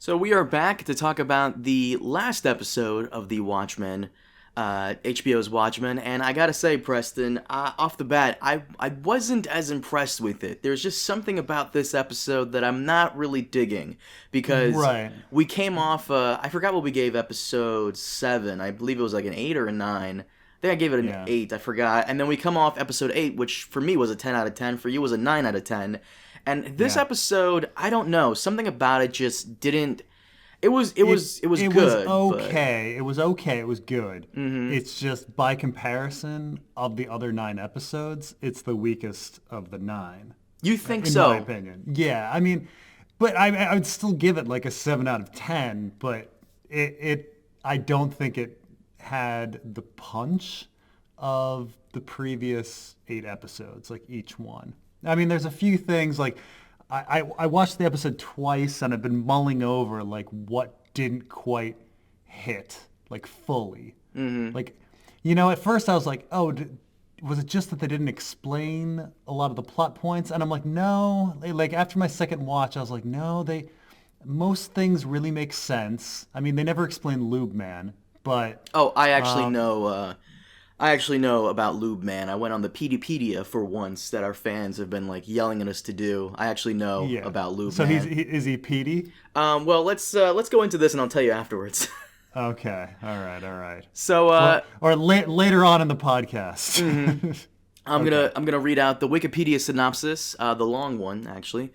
So we are back to talk about the last episode of the Watchmen, HBO's Watchmen, and I gotta say, Preston, off the bat, I wasn't as impressed with it. There's just something about this episode that I'm not really digging, because Right. we came off, I forgot what we gave episode 7, I believe it was like an 8 or a 9. I think I gave it an Yeah. 8, I forgot, and then we come off episode 8, which for me was a 10 out of 10, for you was a 9 out of 10, and this Yeah. episode, I don't know, something about it just didn't. It was It was good, but okay. It was okay. It was good. hmm It's just by comparison of the other 9 episodes, it's the weakest of the 9, you think in my so? opinion. Yeah. I mean, but I would still give it like a 7 out of 10. But I don't think it had the punch of the previous 8 episodes, like each one. I mean, there's a few things like I watched the episode twice and I've been mulling over like what didn't quite hit like fully. Like, at first I was like, oh, was it just that they didn't explain a lot of the plot points? And I'm like, no. Like after my second watch, I was like, no, most things really make sense. I mean, they never explain Lube Man, but Oh, I actually know. I actually know about Lube Man. I went on the Peteypedia for once that our fans have been like yelling at us to do. I actually know yeah. about Lube So Man. is he Petey? Well, let's go into this and I'll tell you afterwards. Okay. All right. All right. So Or later on in the podcast. I'm gonna read out the Wikipedia synopsis, the long one actually.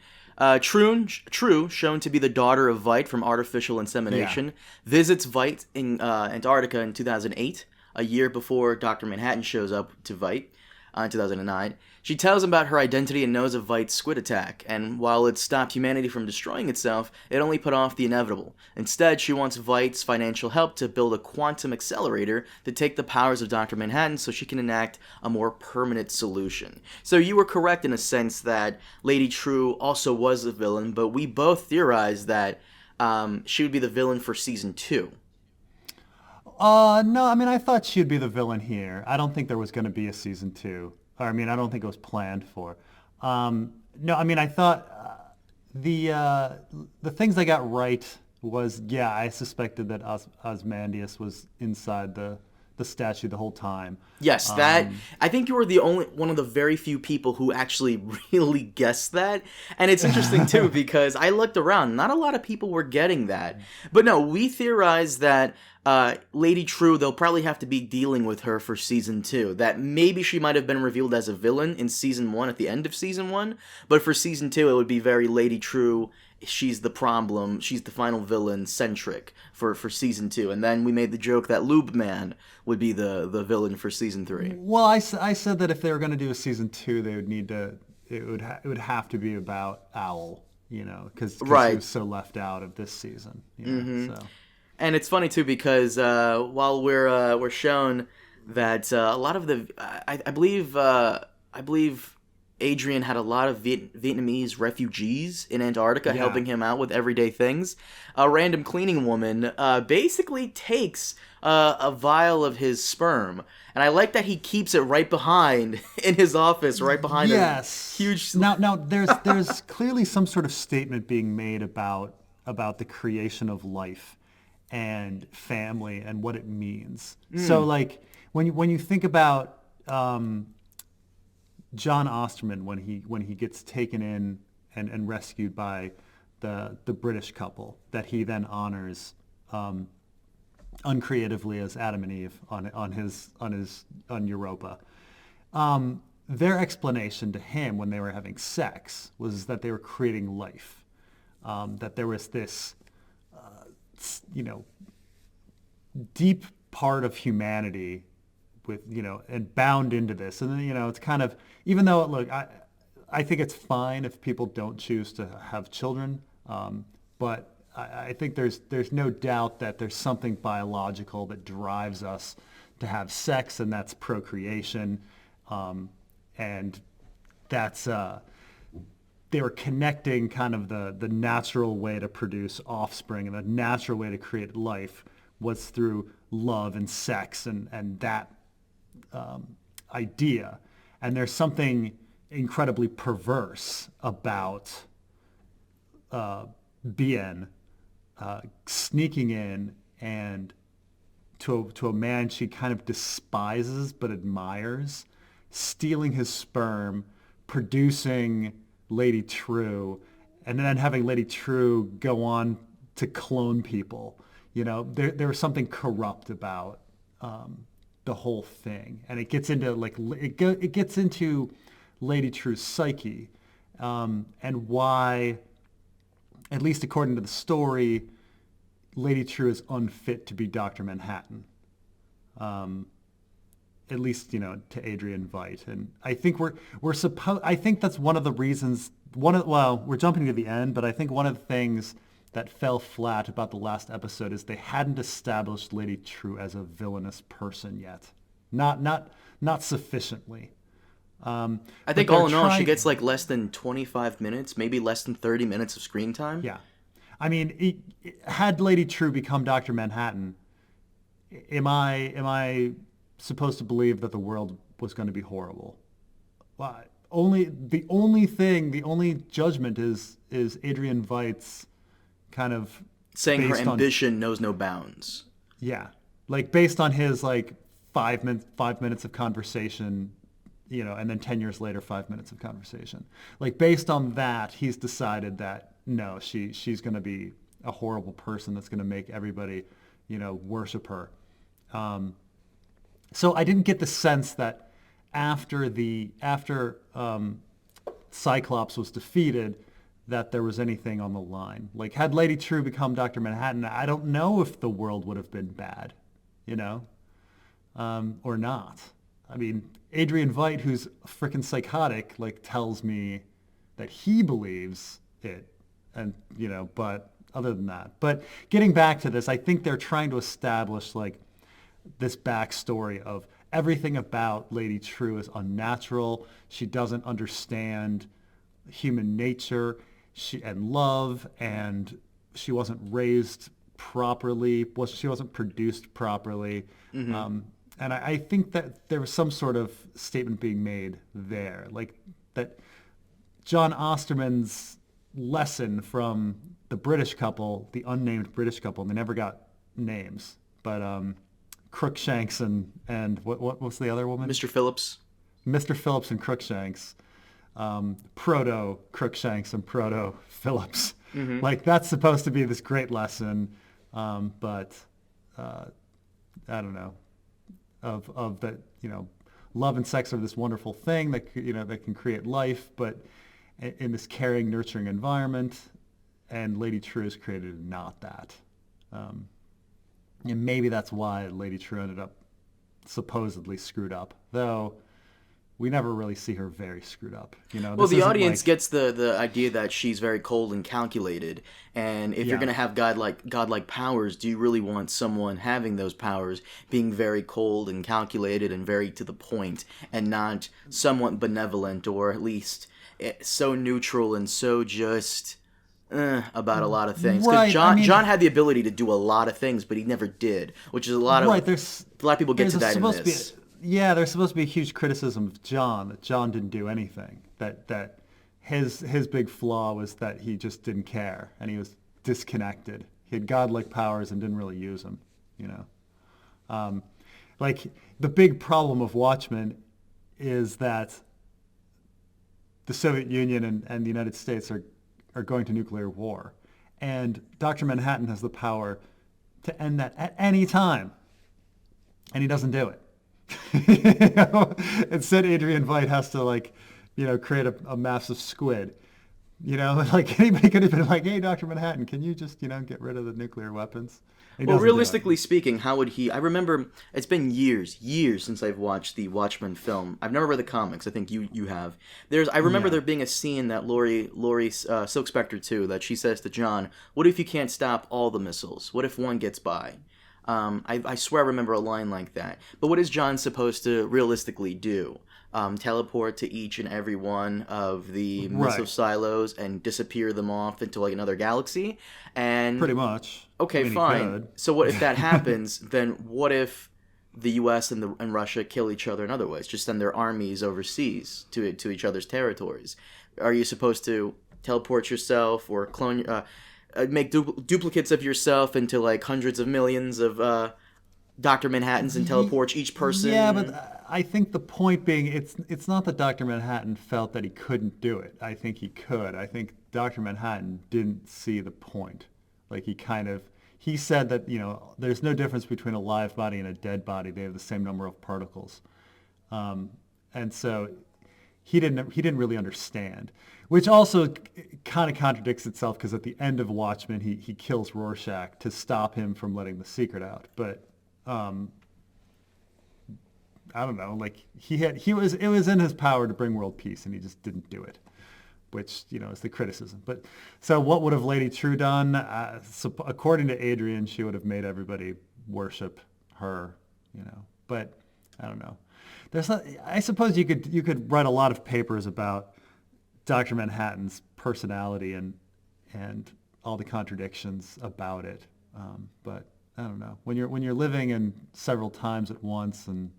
True, shown to be the daughter of Vite from artificial insemination, visits Vite in Antarctica in 2008, a year before Dr. Manhattan shows up to Vite in 2009. She tells him about her identity and knows of Vite's squid attack, and while it stopped humanity from destroying itself, it only put off the inevitable. Instead, she wants Vite's financial help to build a quantum accelerator to take the powers of Dr. Manhattan so she can enact a more permanent solution. So you were correct in a sense that Lady True also was a villain, but we both theorized that she would be the villain for season 2. No, I mean, I thought she'd be the villain here. I don't think there was going to be a season 2. Or, I mean, I don't think it was planned for. No, I mean, I thought the things I got right was, I suspected that Osmandius was inside the statue the whole time. Yes, that I think you were the only one of the very few people who actually really guessed that. And it's interesting too because I looked around, not a lot of people were getting that. But no, we theorized that Lady True, they'll probably have to be dealing with her for season 2. That maybe she might have been revealed as a villain in season 1 at the end of season 1, but for season 2 it would be very Lady True, she's the problem, she's the final villain centric for season 2. And then we made the joke that Lube Man would be the villain for season 3. Well, I said that if they were going to do a season 2, they would need to. It would have to be about Owl, because he Right. was so left out of this season. So. And it's funny too because while we're shown that a lot of the I believe Adrian had a lot of Vietnamese refugees in Antarctica helping him out with everyday things. A random cleaning woman basically takes a vial of his sperm, and I like that he keeps it right behind in his office, right behind a huge. Now there's clearly some sort of statement being made about the creation of life and family and what it means. So like when you think about John Osterman when he gets taken in and rescued by the British couple that he then honors uncreatively as Adam and Eve on Europa. Their explanation to him when they were having sex was that they were creating life. That there was this deep part of humanity with, and bound into this. And then, it's kind of, even though, look, I think it's fine if people don't choose to have children. But I think there's no doubt that there's something biological that drives us to have sex, and that's procreation. And that's, they were connecting kind of the natural way to produce offspring and the natural way to create life was through love and sex and that idea. And there's something incredibly perverse about Bien sneaking in and to a man she kind of despises but admires, stealing his sperm, producing Lady True, and then having Lady True go on to clone people. There was something corrupt about the whole thing, and it gets into it gets into Lady True's psyche, and why, at least according to the story, Lady True is unfit to be Dr. Manhattan. At least, to Adrian Veidt. And I think I think that's one of the reasons, we're jumping to the end, but I think one of the things that fell flat about the last episode is they hadn't established Lady True as a villainous person yet. Not sufficiently. I think all in all, she gets like less than 25 minutes, maybe less than 30 minutes of screen time. Yeah. I mean, had Lady True become Dr. Manhattan, am I supposed to believe that the world was going to be horrible? Well, the only judgment is Adrian Veidt's kind of saying her ambition knows no bounds. Yeah, like based on his like 5 minutes of conversation, and then 10 years later 5 minutes of conversation. Like based on that, he's decided that no, she's going to be a horrible person that's going to make everybody, worship her. So I didn't get the sense that after Cyclops was defeated, that there was anything on the line. Like had Lady True become Dr. Manhattan, I don't know if the world would have been bad, or not. I mean, Adrian Veidt, who's freaking psychotic, like tells me that he believes it. And, but other than that. But getting back to this, I think they're trying to establish like this backstory of everything about Lady True is unnatural. She doesn't understand human nature and love, and she wasn't raised properly. She wasn't produced properly. Mm-hmm. And I think that there was some sort of statement being made there, like that John Osterman's lesson from the British couple, the unnamed British couple, and they never got names, but Crookshanks and what was the other woman? Mr. Phillips. Mr. Phillips and Crookshanks, proto Crookshanks and proto Phillips. Mm-hmm. Like that's supposed to be this great lesson, but I don't know, of that, love and sex are this wonderful thing that that can create life, but in this caring, nurturing environment, and Lady True is created not that. And maybe that's why Lady True ended up supposedly screwed up, though we never really see her very screwed up. Well, the audience gets the idea that she's very cold and calculated, and if you're going to have godlike powers, do you really want someone having those powers being very cold and calculated and very to the point, and not somewhat benevolent, or at least so neutral and so just about a lot of things? Because John had the ability to do a lot of things, but he never did, which is a lot of people get to that in this. There's supposed to be a huge criticism of John, that John didn't do anything, that his big flaw was that he just didn't care, and he was disconnected. He had godlike powers and didn't really use them, like the big problem of Watchmen is that the Soviet Union and the United States are going to nuclear war. And Dr. Manhattan has the power to end that at any time. And he doesn't do it. Instead, Adrian Veidt has to create a massive squid. Like anybody could have been like, hey, Dr. Manhattan, can you just, get rid of the nuclear weapons? Well, realistically speaking, how would he... I remember it's been years since I've watched the Watchmen film. I've never read the comics. I think you have. I remember there being a scene that Laurie Silk Spectre too, that she says to John, what if you can't stop all the missiles? What if one gets by? I swear I remember a line like that. But what is John supposed to realistically do? Teleport to each and every one of the missile silos and disappear them off into another galaxy? And pretty much. Okay, fine. So what if that happens? Then what if the U.S. and Russia kill each other in other ways? Just send their armies overseas to each other's territories. Are you supposed to teleport yourself or clone? make duplicates of yourself into like hundreds of millions of Dr. Manhattans and teleport each person. Yeah, but I think the point being, it's not that Dr. Manhattan felt that he couldn't do it. I think he could. I think Dr. Manhattan didn't see the point. Like he said that, there's no difference between a live body and a dead body. They have the same number of particles. And so he didn't really understand, which also kind of contradicts itself because at the end of Watchmen, he kills Rorschach to stop him from letting the secret out. But I don't know, like it was in his power to bring world peace, and he just didn't do it, which is the criticism. But so what would have Lady True done? So according to Adrian, she would have made everybody worship her, But I don't know. I suppose you could write a lot of papers about Dr. Manhattan's personality and all the contradictions about it. But I don't know. When you're living in several times at once and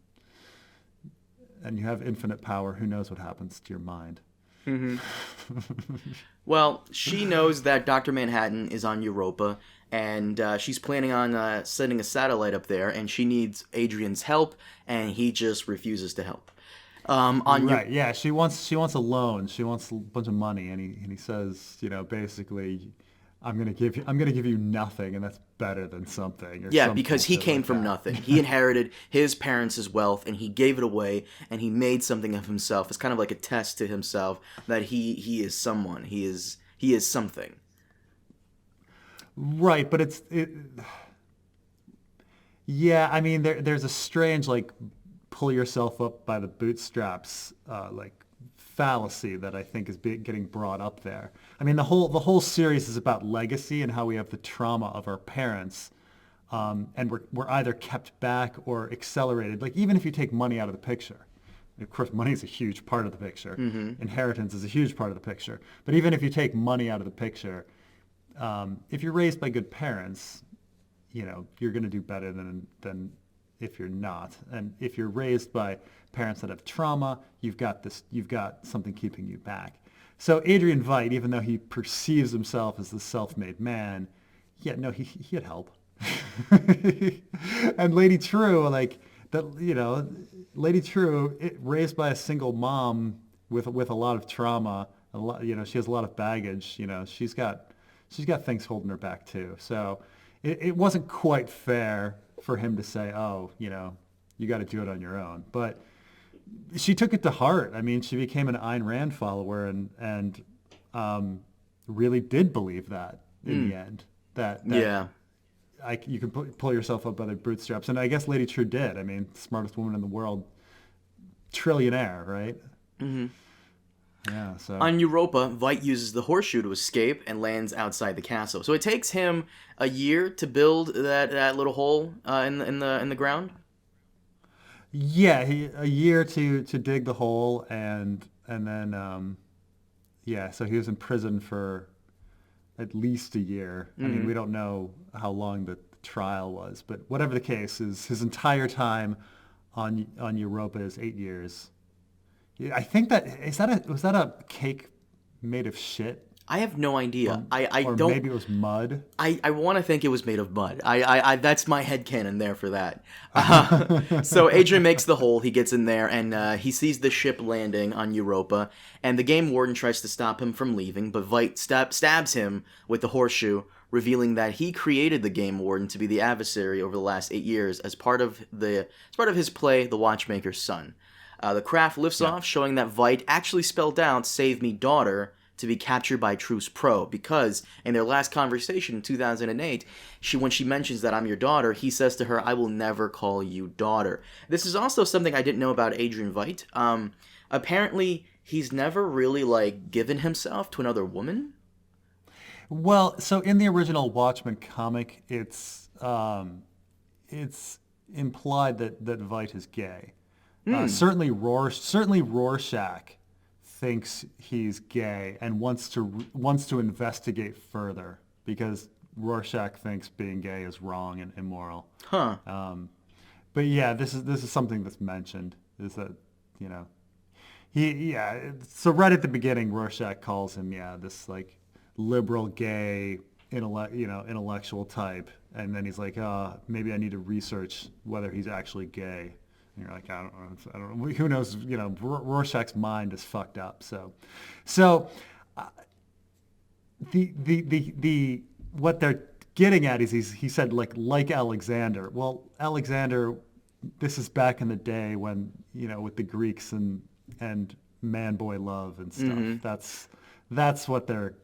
you have infinite power, who knows what happens to your mind? Mm-hmm. Well, she knows that Dr. Manhattan is on Europa, and she's planning on sending a satellite up there, and she needs Adrian's help, and he just refuses to help. Yeah, she wants a loan. She wants a bunch of money, and he says, basically, I'm gonna give you nothing, and that's better than something. Yeah, because he came from nothing. He inherited his parents' wealth, and he gave it away, and he made something of himself. It's kind of like a test to himself that he is someone. He is something. Right, but yeah, I mean, there's a strange like pull yourself up by the bootstraps like fallacy that I think is getting brought up there. I mean, the whole series is about legacy and how we have the trauma of our parents, and we're either kept back or accelerated. Like even if you take money out of the picture, of course, money is a huge part of the picture. Mm-hmm. Inheritance is a huge part of the picture. But even if you take money out of the picture, if you're raised by good parents, you're going to do better than if you're not. And if you're raised by parents that have trauma, you've got something keeping you back. So Adrian Veidt, even though he perceives himself as the self-made man, he had help. And Lady True, like that, Lady True, raised by a single mom with a lot of trauma, she has a lot of baggage. She's got things holding her back too. So it wasn't quite fair for him to say, oh, you got to do it on your own. But she took it to heart. I mean, she became an Ayn Rand follower and really did believe that in the end. That yeah. You can pull yourself up by the bootstraps. And I guess Lady True did. I mean, smartest woman in the world, trillionaire, right? Mm-hmm. Yeah, so. On Europa, Veidt uses the horseshoe to escape and lands outside the castle. So it takes him a year to build that little hole in the ground. Yeah, a year to dig the hole, and then so he was in prison for at least a year. Mm-hmm. I mean, we don't know how long the trial was, but whatever the case is, his entire time on Europa is 8 years. I think was that a cake made of shit? I have no idea. Or don't. Maybe it was mud. I want to think it was made of mud. I that's my headcanon there for that. So Adrian makes the hole. He gets in there and he sees the ship landing on Europa. And the game warden tries to stop him from leaving, but Veidt stabs him with the horseshoe, revealing that he created the game warden to be the adversary over the last 8 years as part of his play, The Watchmaker's Son. The craft lifts off, showing that Veidt actually spelled out "Save Me, Daughter" to be captured by Truce Pro, because in their last conversation in 2008, when she mentions that I'm your daughter, he says to her, "I will never call you daughter." This is also something I didn't know about Adrian Veidt. Apparently, he's never really given himself to another woman. Well, so in the original Watchmen comic, it's implied that Veidt is gay. Certainly Rorschach thinks he's gay and wants to investigate further because Rorschach thinks being gay is wrong and immoral. Huh. But yeah, this is something that's mentioned. Is that so right at the beginning, Rorschach calls him this liberal gay intellectual type, and then he's like, maybe I need to research whether he's actually gay. And you're like, I don't know. Who knows? Rorschach's mind is fucked up. So the what they're getting at is he said like Alexander. Well, Alexander, this is back in the day when with the Greeks and man boy love and stuff. Mm-hmm. That's what they're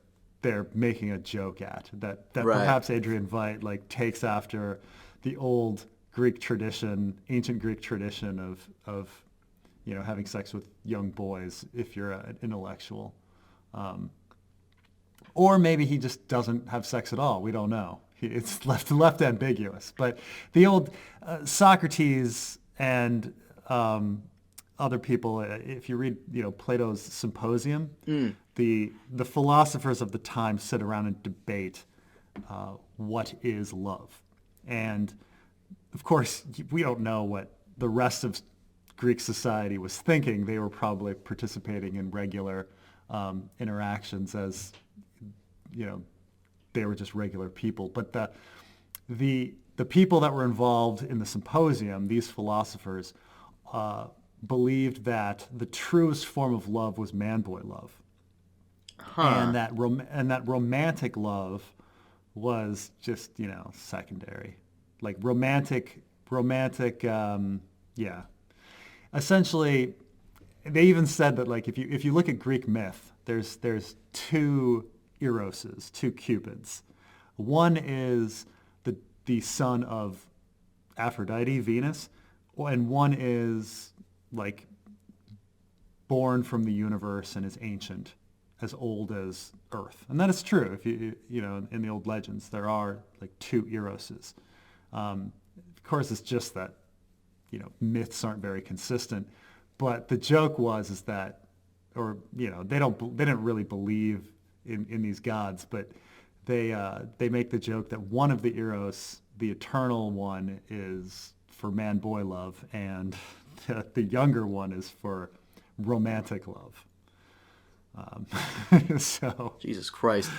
making a joke at. That right. Perhaps Adrian Veidt takes after the old Greek tradition, ancient Greek tradition of having sex with young boys if you're an intellectual. Or maybe he just doesn't have sex at all. We don't know. It's left ambiguous. But the old Socrates and other people, if you read Plato's Symposium, the philosophers of the time sit around and debate what is love. And of course, we don't know what the rest of Greek society was thinking. They were probably participating in regular interactions as they were just regular people. But the people that were involved in the symposium, these philosophers, believed that the truest form of love was man-boy love, and that romantic love was just secondary, romantic. Essentially, they even said that if you look at Greek myth, there's two Eroses, two Cupids. One is the son of Aphrodite, Venus, and one is born from the universe and is ancient, as old as Earth. And that is true. If you in the old legends, there are two Eroses. Of course, it's just that myths aren't very consistent. But the joke is that, or they didn't really believe in these gods, but they make the joke that one of the Eros, the eternal one, is for man-boy love, and the younger one is for romantic love. So Jesus Christ,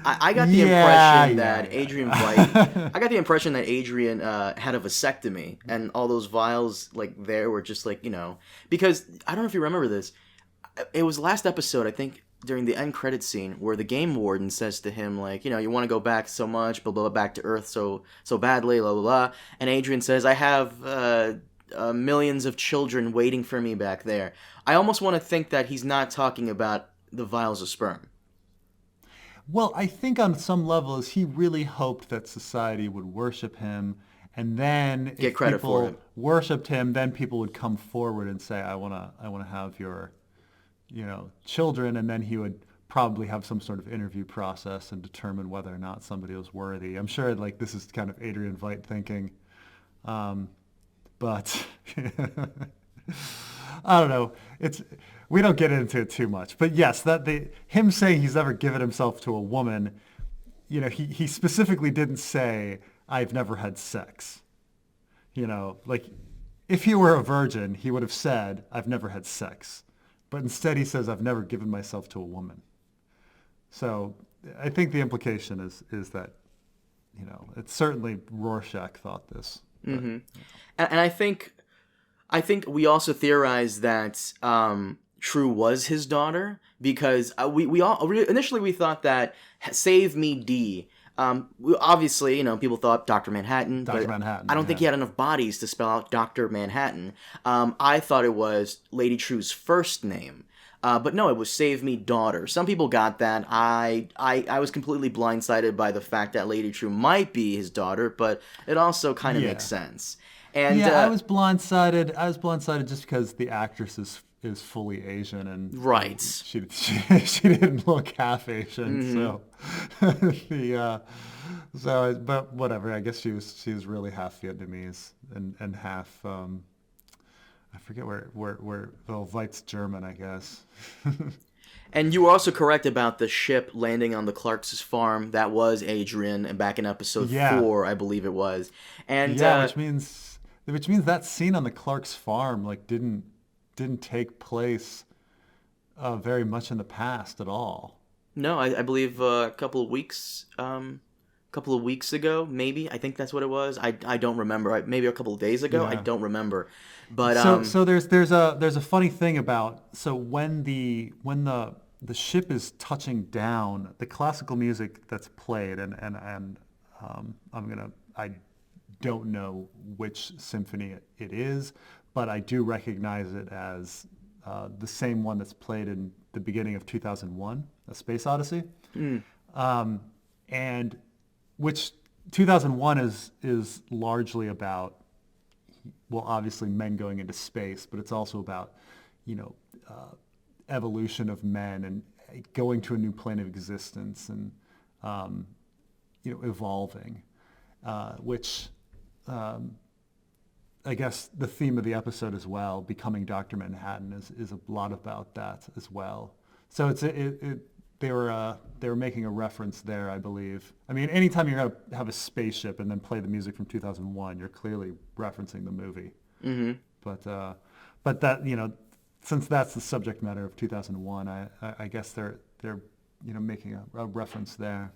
I got the impression that Adrian Veidt. I got the impression that Adrian had a vasectomy, and all those vials there were just because I don't know if you remember this. It was last episode, I think, during the end credit scene where the game warden says to him you want to go back so much, blah blah blah, back to Earth so badly, blah blah blah, and Adrian says, I have millions of children waiting for me back there. I almost want to think that he's not talking about the vials of sperm. Well, I think on some levels he really hoped that society would worship him, and then get credit for him. Worshipped him, then people would come forward and say, I want to have your children, and then he would probably have some sort of interview process and determine whether or not somebody was worthy. I'm sure this is kind of Adrian Veidt thinking. But I don't know. We don't get into it too much. But yes, him saying he's never given himself to a woman, he specifically didn't say, I've never had sex. If he were a virgin, he would have said, I've never had sex. But instead he says, I've never given myself to a woman. So I think the implication is that, it's certainly Rorschach thought this. But, mm-hmm. And I think we also theorized that True was his daughter, because we all initially thought that Save Me D. Obviously, people thought Dr. Manhattan. Dr. Manhattan. I don't think he had enough bodies to spell out Dr. Manhattan. I thought it was Lady True's first name. But no, it was Save Me Daughter. Some people got that. I was completely blindsided by the fact that Lady True might be his daughter, but it also kind of makes sense. And I was blindsided. Just because the actress is fully Asian, and right, she didn't look half Asian, so but whatever. I guess she was really half Vietnamese and half I forget where Veidt's German, I guess. And you were also correct about the ship landing on the Clarks' farm. That was Adrian, and back in episode 4, I believe it was. And which means that scene on the Clarks' farm didn't take place very much in the past at all. No, I believe a couple of weeks couple of weeks ago, maybe. I think that's what it was. I don't remember. Maybe a couple of days ago. I don't remember. But so there's a funny thing about when the ship is touching down, the classical music that's played, and I don't know which symphony it is, but I do recognize it as the same one that's played in the beginning of 2001, A Space Odyssey, and which 2001 is largely about, well, obviously men going into space, but it's also about, evolution of men and going to a new plane of existence and, evolving, which I guess the theme of the episode as well, becoming Dr. Manhattan, is a lot about that as well. So they were making a reference there, I believe. I mean, anytime you're going to have a spaceship and then play the music from 2001, you're clearly referencing the movie. Mm-hmm. But that, since that's the subject matter of 2001, I guess they're making a reference there.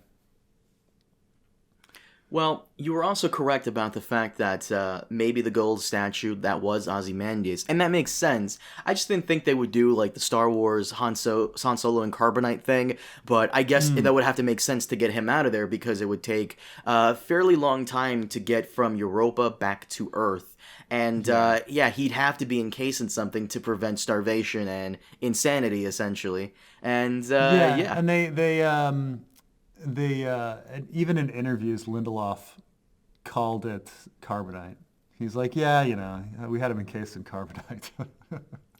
Well, you were also correct about the fact that maybe the gold statue, that was Ozymandias, and that makes sense. I just didn't think they would do like the Star Wars Han Solo and Carbonite thing, but I guess that would have to make sense to get him out of there because it would take a fairly long time to get from Europa back to Earth. And he'd have to be encased in something to prevent starvation and insanity, essentially. And and they even in interviews, Lindelof called it carbonite. He's like, we had him encased in carbonite.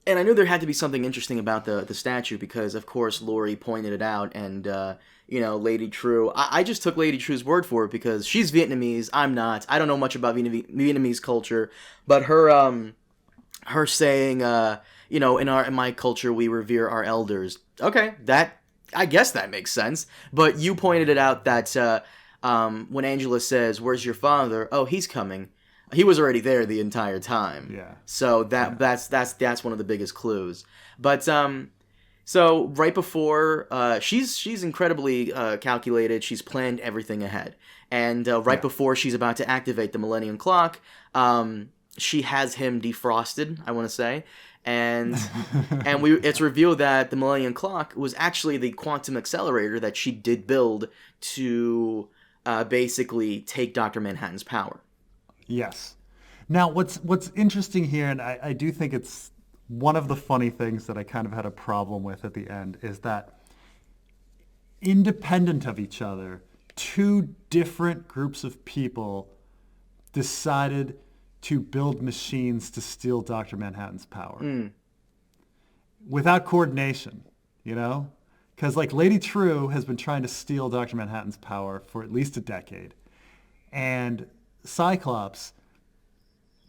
And I knew there had to be something interesting about the statue because, of course, Laurie pointed it out, and Lady True. I just took Lady True's word for it because she's Vietnamese. I'm not. I don't know much about Vietnamese culture, but her saying, in my culture we revere our elders. Okay, I guess that makes sense. But you pointed it out that when Angela says, "Where's your father?" Oh, he's coming. He was already there the entire time. Yeah. So that's one of the biggest clues. But so right before she's incredibly calculated. She's planned everything ahead. And before she's about to activate the Millennium Clock, she has him defrosted, I want to say. And it's revealed that the Millennium Clock was actually the quantum accelerator that she did build to basically take Dr. Manhattan's power. Yes. Now, what's interesting here, and I do think it's one of the funny things that I kind of had a problem with at the end, is that independent of each other, two different groups of people decided to build machines to steal Dr. Manhattan's power. Without coordination, Because Lady True has been trying to steal Dr. Manhattan's power for at least a decade. And Cyclops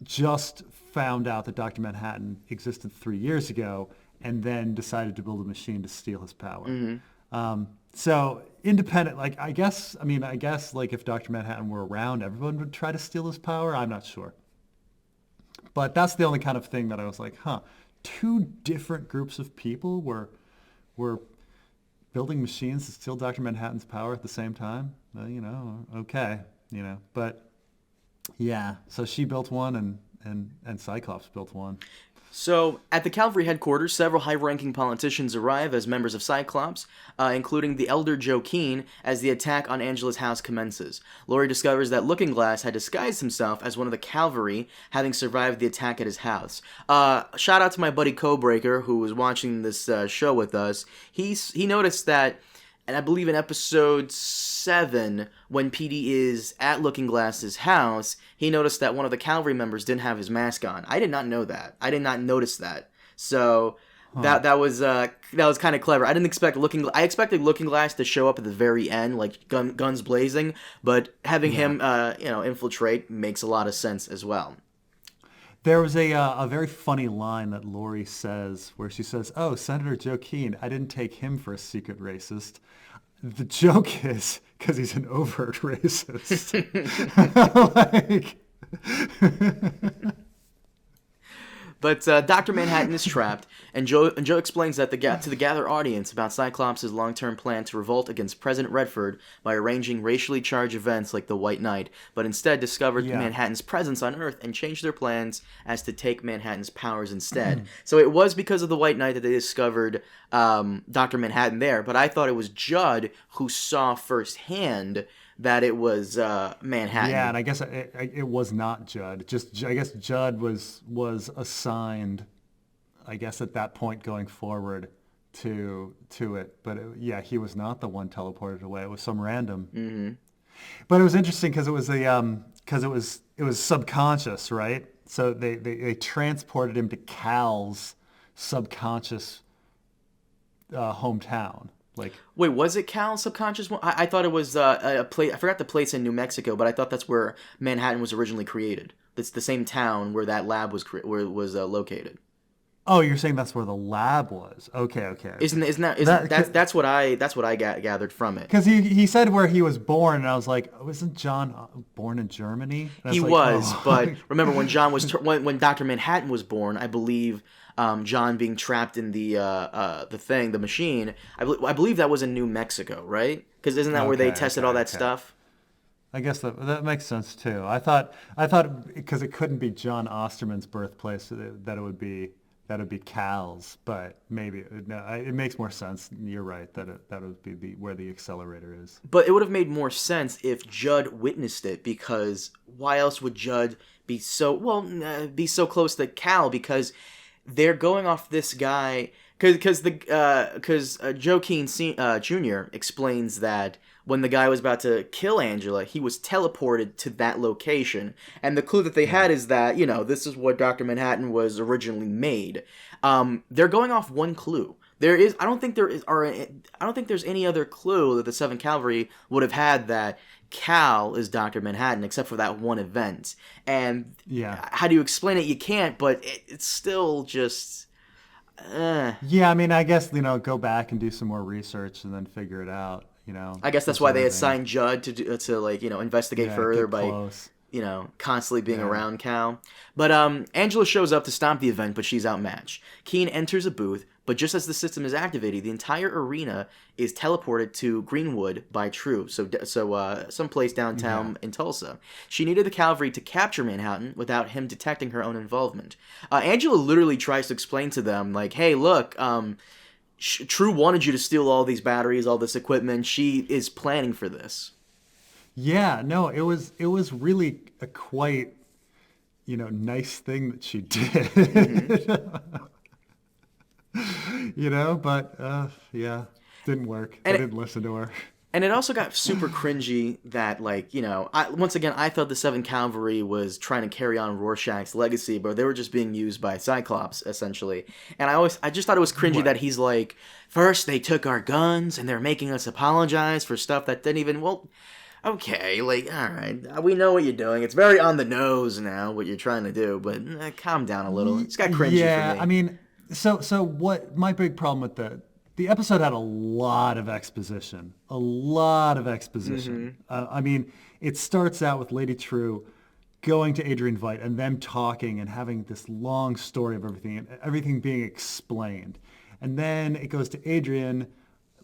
just found out that Dr. Manhattan existed 3 years ago and then decided to build a machine to steal his power. Mm-hmm. So independent, I guess if Dr. Manhattan were around, everyone would try to steal his power. I'm not sure. But that's the only kind of thing that I was like, two different groups of people were building machines to steal Dr. Manhattan's power at the same time. Okay, but yeah, so she built one and Cyclops built one. So, at the Calvary headquarters, several high-ranking politicians arrive as members of Cyclops, including the elder Joe Keane, as the attack on Angela's house commences. Laurie discovers that Looking Glass had disguised himself as one of the Calvary, having survived the attack at his house. Shout out to my buddy Codebreaker, who was watching this show with us. He noticed that, and I believe in episode 7, when PD is at Looking Glass's house, he noticed that one of the Calvary members didn't have his mask on. I did not know that. I did not notice that. So that was kind of clever. I didn't expect I expected Looking Glass to show up at the very end, like guns blazing, but having him infiltrate makes a lot of sense as well. There was a very funny line that Laurie says where she says, "Oh, Senator Joe Keane, I didn't take him for a secret racist." The joke is because he's an overt racist. But Dr. Manhattan is trapped, and Joe explains that to the gathered audience about Cyclops' long-term plan to revolt against President Redford by arranging racially charged events like the White Knight, but instead discovered Manhattan's presence on Earth and changed their plans as to take Manhattan's powers instead. So it was because of the White Knight that they discovered Dr. Manhattan there, but I thought it was Judd who saw firsthand that it was Manhattan. Yeah, and I guess it was not Judd. I guess Judd was assigned, I guess at that point going forward to it. But he was not the one teleported away. It was some random. Mm-hmm. But it was interesting because it was subconscious, right? So they transported him to Cal's subconscious hometown. Like, wait, was it Cal's subconscious one? I thought it was a place. I forgot the place in New Mexico, but I thought that's where Manhattan was originally created. That's the same town where that lab was located. Oh, you're saying that's where the lab was? Okay. Isn't that's what I gathered from it? Because he said where he was born, and I was like, wasn't John born in Germany? He was, but remember when John was when Dr. Manhattan was born, I believe. John being trapped in the machine. I believe that was in New Mexico, right? Because isn't that where they tested all that stuff? I guess that makes sense too. I thought because it couldn't be John Osterman's birthplace that it would be Cal's, but maybe it makes more sense. You're right that would be where the accelerator is. But it would have made more sense if Judd witnessed it, because why else would Judd be so close to Cal? Because they're going off this guy because Joe Keane Jr. explains that when the guy was about to kill Angela, he was teleported to that location, and the clue that they had is that this is what Dr. Manhattan was originally made. They're going off one clue. I don't think there's any other clue that the 7th Cavalry would have had that Cal is Dr. Manhattan, except for that one event. And how do you explain it? You can't, but it's still just... Yeah, I mean, I guess, go back and do some more research and then figure it out, I guess that's why they assigned Judd to investigate further by... constantly being around Cal. But Angela shows up to stop the event, but she's outmatched. Keane enters a booth, but just as the system is activated, the entire arena is teleported to Greenwood by True, so someplace downtown in Tulsa. She needed the cavalry to capture Manhattan without him detecting her own involvement. Angela literally tries to explain to them, like, hey, look, True wanted you to steal all these batteries, all this equipment. She is planning for this. Yeah, no, it was really a quite, nice thing that she did. Mm-hmm. But didn't work. I didn't listen to her. And it also got super cringy that, I thought the 7th Cavalry was trying to carry on Rorschach's legacy, but they were just being used by Cyclops, essentially. And I just thought it was cringy that he's like, first they took our guns, and they're making us apologize for stuff that didn't even, okay, all right, we know what you're doing. It's very on the nose now, what you're trying to do, but calm down a little. It's got cringy for me. Yeah, I mean, so what my big problem with the episode had a lot of exposition. Mm-hmm. I mean, it starts out with Lady True going to Adrian Veidt and them talking and having this long story of everything being explained. And then it goes to Adrian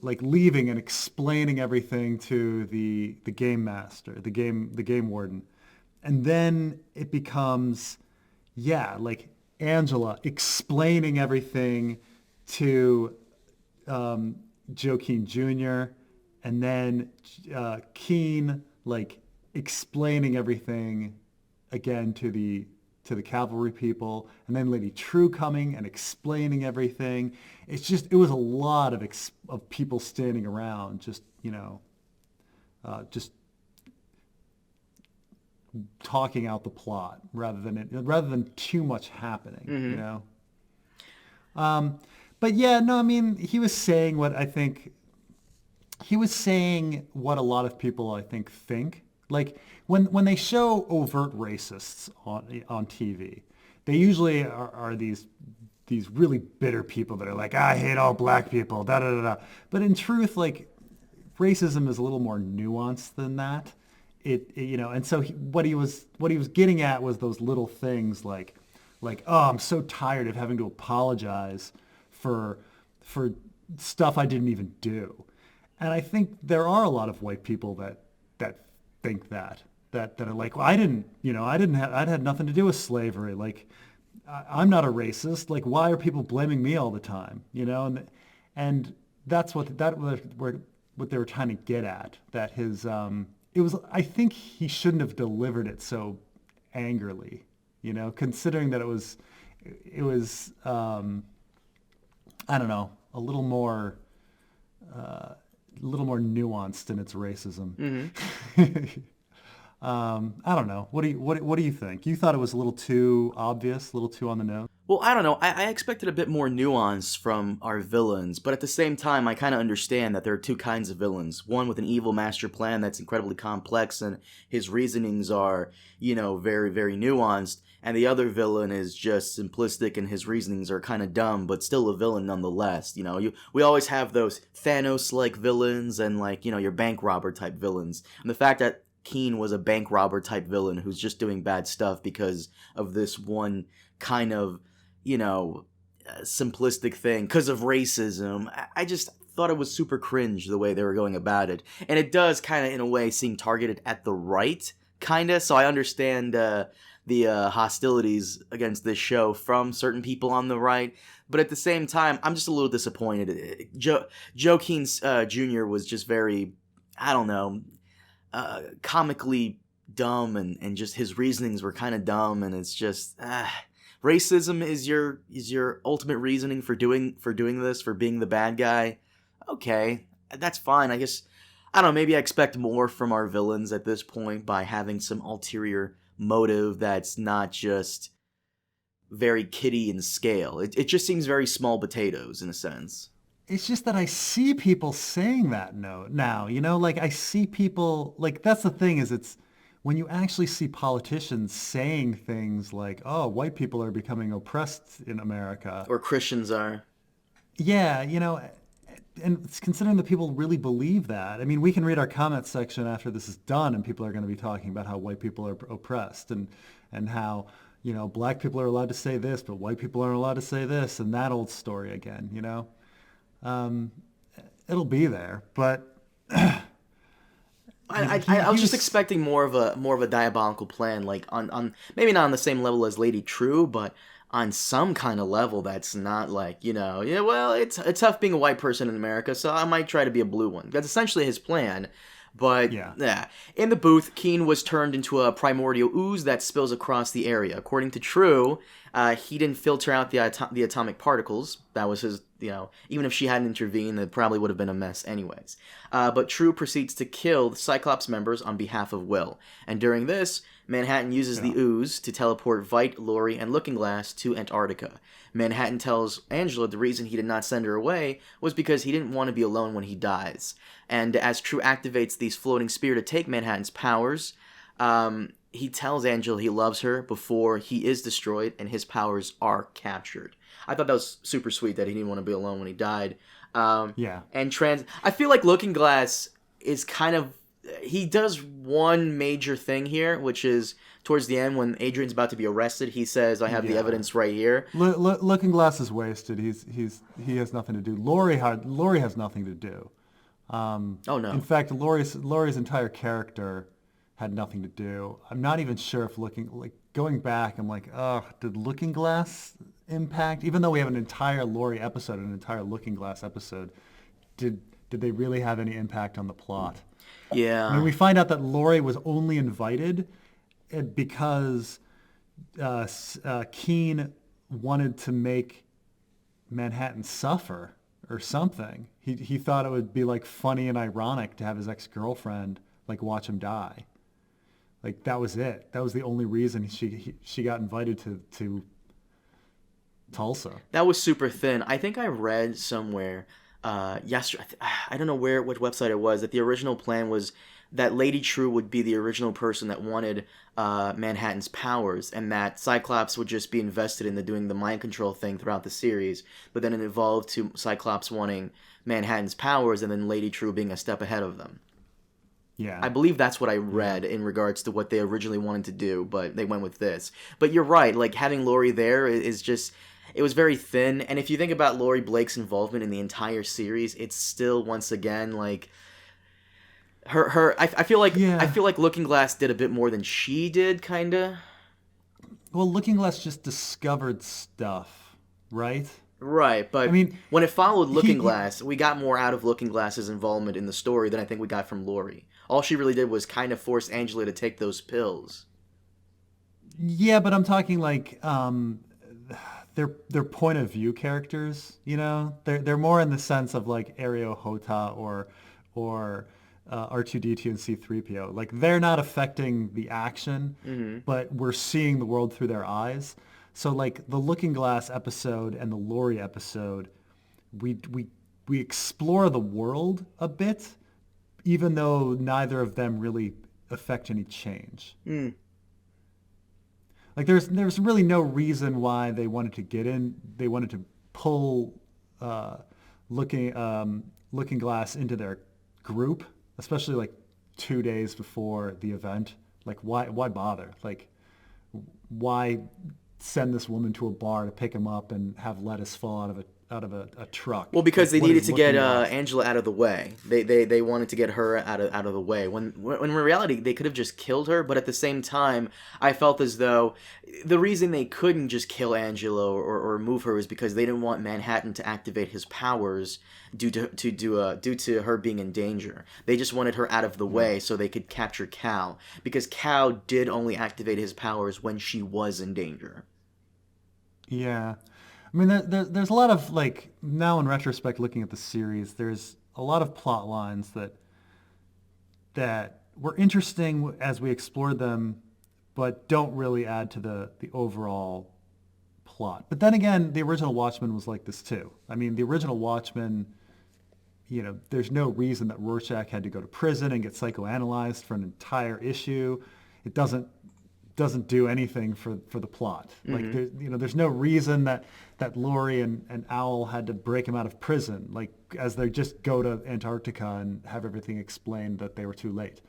leaving and explaining everything to the game master, the game warden. And then it becomes, Angela explaining everything to Joe Keane Jr. and then Keane explaining everything again to the cavalry people, and then Lady True coming and explaining everything. It was a lot of people standing around, just talking out the plot rather than too much happening. Mm-hmm. But yeah, no, I mean, he was saying what a lot of people I think. Like when they show overt racists on TV, they usually are these really bitter people that are like, I hate all black people, da da da da. But in truth, racism is a little more nuanced than that. And so what he was getting at was those little things like Like, oh, I'm so tired of having to apologize for stuff I didn't even do. And I think there are a lot of white people that think that are like, well, I had nothing to do with slavery. Like, I'm not a racist. Like, why are people blaming me all the time? And that's what they were trying to get at. That his it was. I think he shouldn't have delivered it so angrily. Considering that it was I don't know, a little more nuanced in its racism. Mm-hmm. I don't know. What do you think? You thought it was a little too obvious, a little too on the nose? Well, I don't know. I expected a bit more nuance from our villains, but at the same time, I kind of understand that there are two kinds of villains. One with an evil master plan that's incredibly complex and his reasonings are, very, very nuanced, and the other villain is just simplistic and his reasonings are kind of dumb, but still a villain nonetheless. We always have those Thanos-like villains and your bank robber type villains. And the fact that Keen was a bank robber type villain who's just doing bad stuff because of this one kind of simplistic thing because of racism. I just thought it was super cringe the way they were going about it. And it does kind of, in a way, seem targeted at the right, kind of. So I understand the hostilities against this show from certain people on the right. But at the same time, I'm just a little disappointed. Joe Keen's Jr. was just very, I don't know, comically dumb, and just his reasonings were kind of dumb, and it's just... racism is your ultimate reasoning for doing this, for being the bad guy. Okay, that's fine. I guess, I don't know, maybe I expect more from our villains at this point by having some ulterior motive that's not just very kiddie in scale. It just seems very small potatoes in a sense. It's just that I see people saying that now, like I see people, like that's the thing is it's, when you actually see politicians saying things like, oh, white people are becoming oppressed in America. Or Christians are. Yeah, and it's considering that people really believe that. I mean, we can read our comment section after this is done, and people are going to be talking about how white people are oppressed and how, black people are allowed to say this, but white people aren't allowed to say this, and that old story again, It'll be there, but... I was just expecting more of a diabolical plan, like on maybe not on the same level as Lady True, but on some kind of level that's not like, well, it's tough being a white person in America, so I might try to be a blue one. That's essentially his plan. But, yeah. In the booth, Keen was turned into a primordial ooze that spills across the area. According to True, he didn't filter out the atomic particles. That was his, even if she hadn't intervened, it probably would have been a mess anyways. But True proceeds to kill the Cyclops members on behalf of Will. And during this, Manhattan uses the ooze to teleport Vite, Laurie, and Looking Glass to Antarctica. Manhattan tells Angela the reason he did not send her away was because he didn't want to be alone when he dies. And as True activates these floating spear to take Manhattan's powers, he tells Angela he loves her before he is destroyed and his powers are captured. I thought that was super sweet that he didn't want to be alone when he died. And I feel like Looking Glass is kind of... He does one major thing here, which is towards the end when Adrian's about to be arrested, he says, I have the evidence right here. Looking Glass is wasted. He has nothing to do. Laurie has nothing to do. Oh, no. In fact, Laurie's entire character had nothing to do. I'm not even sure if going back, I'm like, did Looking Glass impact? Even though we have an entire Laurie episode and an entire Looking Glass episode, did they really have any impact on the plot? Yeah. I mean, we find out that Laurie was only invited because Keen wanted to make Manhattan suffer or something. He thought it would be like funny and ironic to have his ex-girlfriend watch him die. That was it. That was the only reason she got invited to Tulsa. That was super thin. I think I read somewhere yesterday, I don't know which website it was, that the original plan was that Lady True would be the original person that wanted Manhattan's powers, and that Cyclops would just be invested in doing the mind control thing throughout the series, but then it evolved to Cyclops wanting Manhattan's powers and then Lady True being a step ahead of them. Yeah. I believe that's what I read in regards to what they originally wanted to do, but they went with this. But you're right, like having Laurie there is just it was very thin. And if you think about Laurie Blake's involvement in the entire series, it's still once again like I feel like Yeah. Looking Glass did a bit more than she did, kinda. Well, Looking Glass just discovered stuff, right? Right, but I mean, when it followed Looking Glass, we got more out of Looking Glass's involvement in the story than I think we got from Laurie. All she really did was kind of force Angela to take those pills. yeah, but I'm talking like their point of view characters. You know, they're more in the sense of like Ario Hota or R2D2 and C3PO. Like they're not affecting the action, but we're seeing the world through their eyes. So like the Looking Glass episode and the Laurie episode, we explore the world a bit, even though neither of them really affect any change. Like there's really no reason why they wanted to get in. They wanted to pull Looking Glass into their group, especially like 2 days before the event. Like why bother? Like why send this woman to a bar to pick him up and have lettuce fall out of a truck? Well, because like, they needed to get Angela out of the way. They wanted to get her out of the way. When in reality they could have just killed her. But at the same time, I felt as though the reason they couldn't just kill Angela or remove her is because they didn't want Manhattan to activate his powers due to her being in danger. They just wanted her out of the way so they could capture Cal, because Cal did only activate his powers when she was in danger. Yeah. I mean, there's a lot of, like, now in retrospect, looking at the series, there's a lot of plot lines that were interesting as we explored them, but don't really add to the overall plot. But then again, the original Watchmen was like this too. I mean, the original Watchmen, you know, there's no reason that Rorschach had to go to prison and get psychoanalyzed for an entire issue. It doesn't do anything for the plot. Like there's no reason that Laurie and Owl had to break him out of prison, like as they just go to Antarctica and have everything explained that they were too late.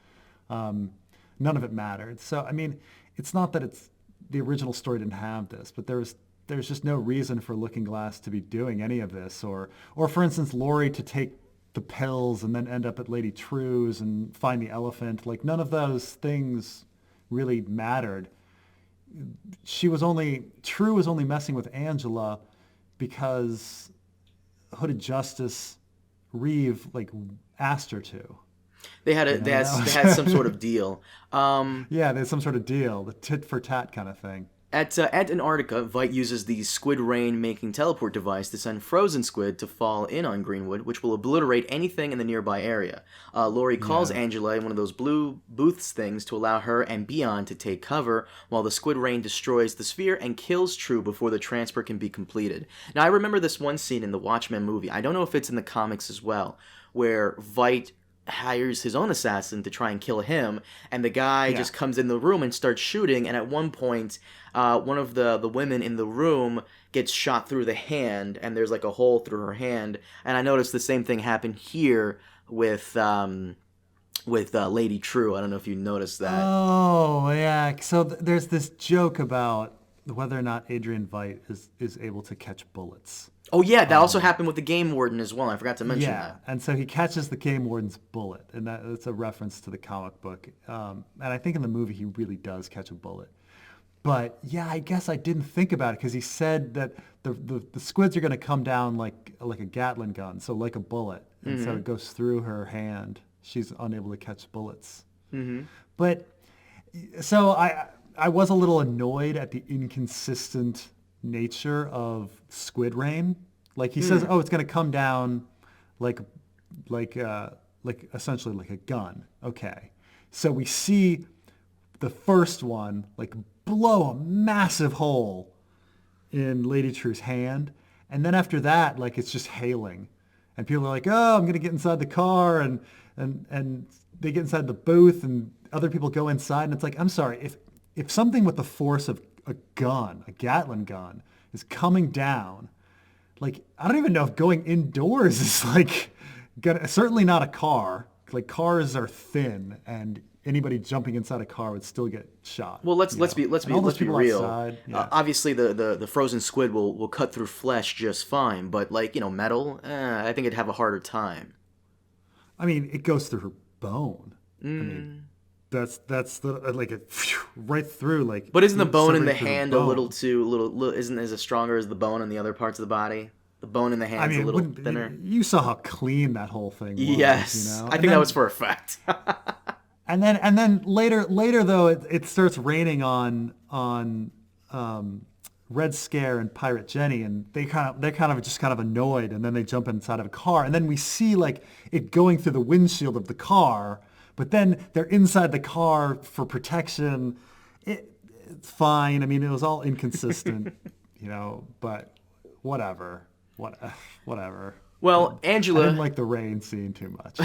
None of it mattered. So I mean, it's not that it's the original story didn't have this, but there's just no reason for Looking Glass to be doing any of this, or for instance, Laurie to take the pills and then end up at Lady True's and find the elephant. Like none of those things really mattered. True was only messing with Angela because Hooded Justice Reeve like asked her to. They had some sort of deal. Yeah, they had some sort of deal, the tit for tat kind of thing. At Antarctica, Veidt uses the squid rain-making teleport device to send frozen squid to fall in on Greenwood, which will obliterate anything in the nearby area. Laurie calls Angela in one of those blue booths things to allow her and Beyond to take cover, while the squid rain destroys the sphere and kills True before the transfer can be completed. Now, I remember this one scene in the Watchmen movie. I don't know if it's in the comics as well, where Veidt hires his own assassin to try and kill him, and the guy just comes in the room and starts shooting, and at one point one of the women in the room gets shot through the hand, and there's like a hole through her hand. And I noticed the same thing happened here with Lady True. I don't know if you noticed that. Oh yeah, so there's this joke about whether or not Adrian Veidt is able to catch bullets. Oh yeah, that also happened with the Game Warden as well. I forgot to mention that. And so he catches the Game Warden's bullet, and that's a reference to the comic book. And I think in the movie he really does catch a bullet. But yeah, I guess I didn't think about it because he said that the squids are going to come down like a Gatling gun, so like a bullet, and so it goes through her hand. She's unable to catch bullets. But so I was a little annoyed at the inconsistent nature of squid rain. Like he says, oh, it's going to come down like essentially like a gun. Okay. So we see the first one like blow a massive hole in Lady True's hand. And then after that, like it's just hailing. And people are like, oh, I'm going to get inside the car. And they get inside the booth and other people go inside. And it's like, I'm sorry, if something with the force of a gun, a Gatling gun, is coming down, like, I don't even know if going indoors is like, certainly not a car, like cars are thin, and anybody jumping inside a car would still get shot. Well, let's be real. Outside, yeah. Obviously, the frozen squid will cut through flesh just fine, but like metal, I think it'd have a harder time. I mean, it goes through her bone. I mean, that's the like it right through like. But isn't the bone in the hand a little isn't as strong as the bone in the other parts of the body? The bone in the hand's a little thinner. You saw how clean that whole thing was. Yes, I think that was for a fact. and then later though, it starts raining on Red Scare and Pirate Jenny, and they're kind of annoyed, and then they jump inside of a car, and then we see like it going through the windshield of the car, but then they're inside the car for protection. It's fine. I mean, it was all inconsistent, but whatever. Well, Angela... I didn't like the rain scene too much.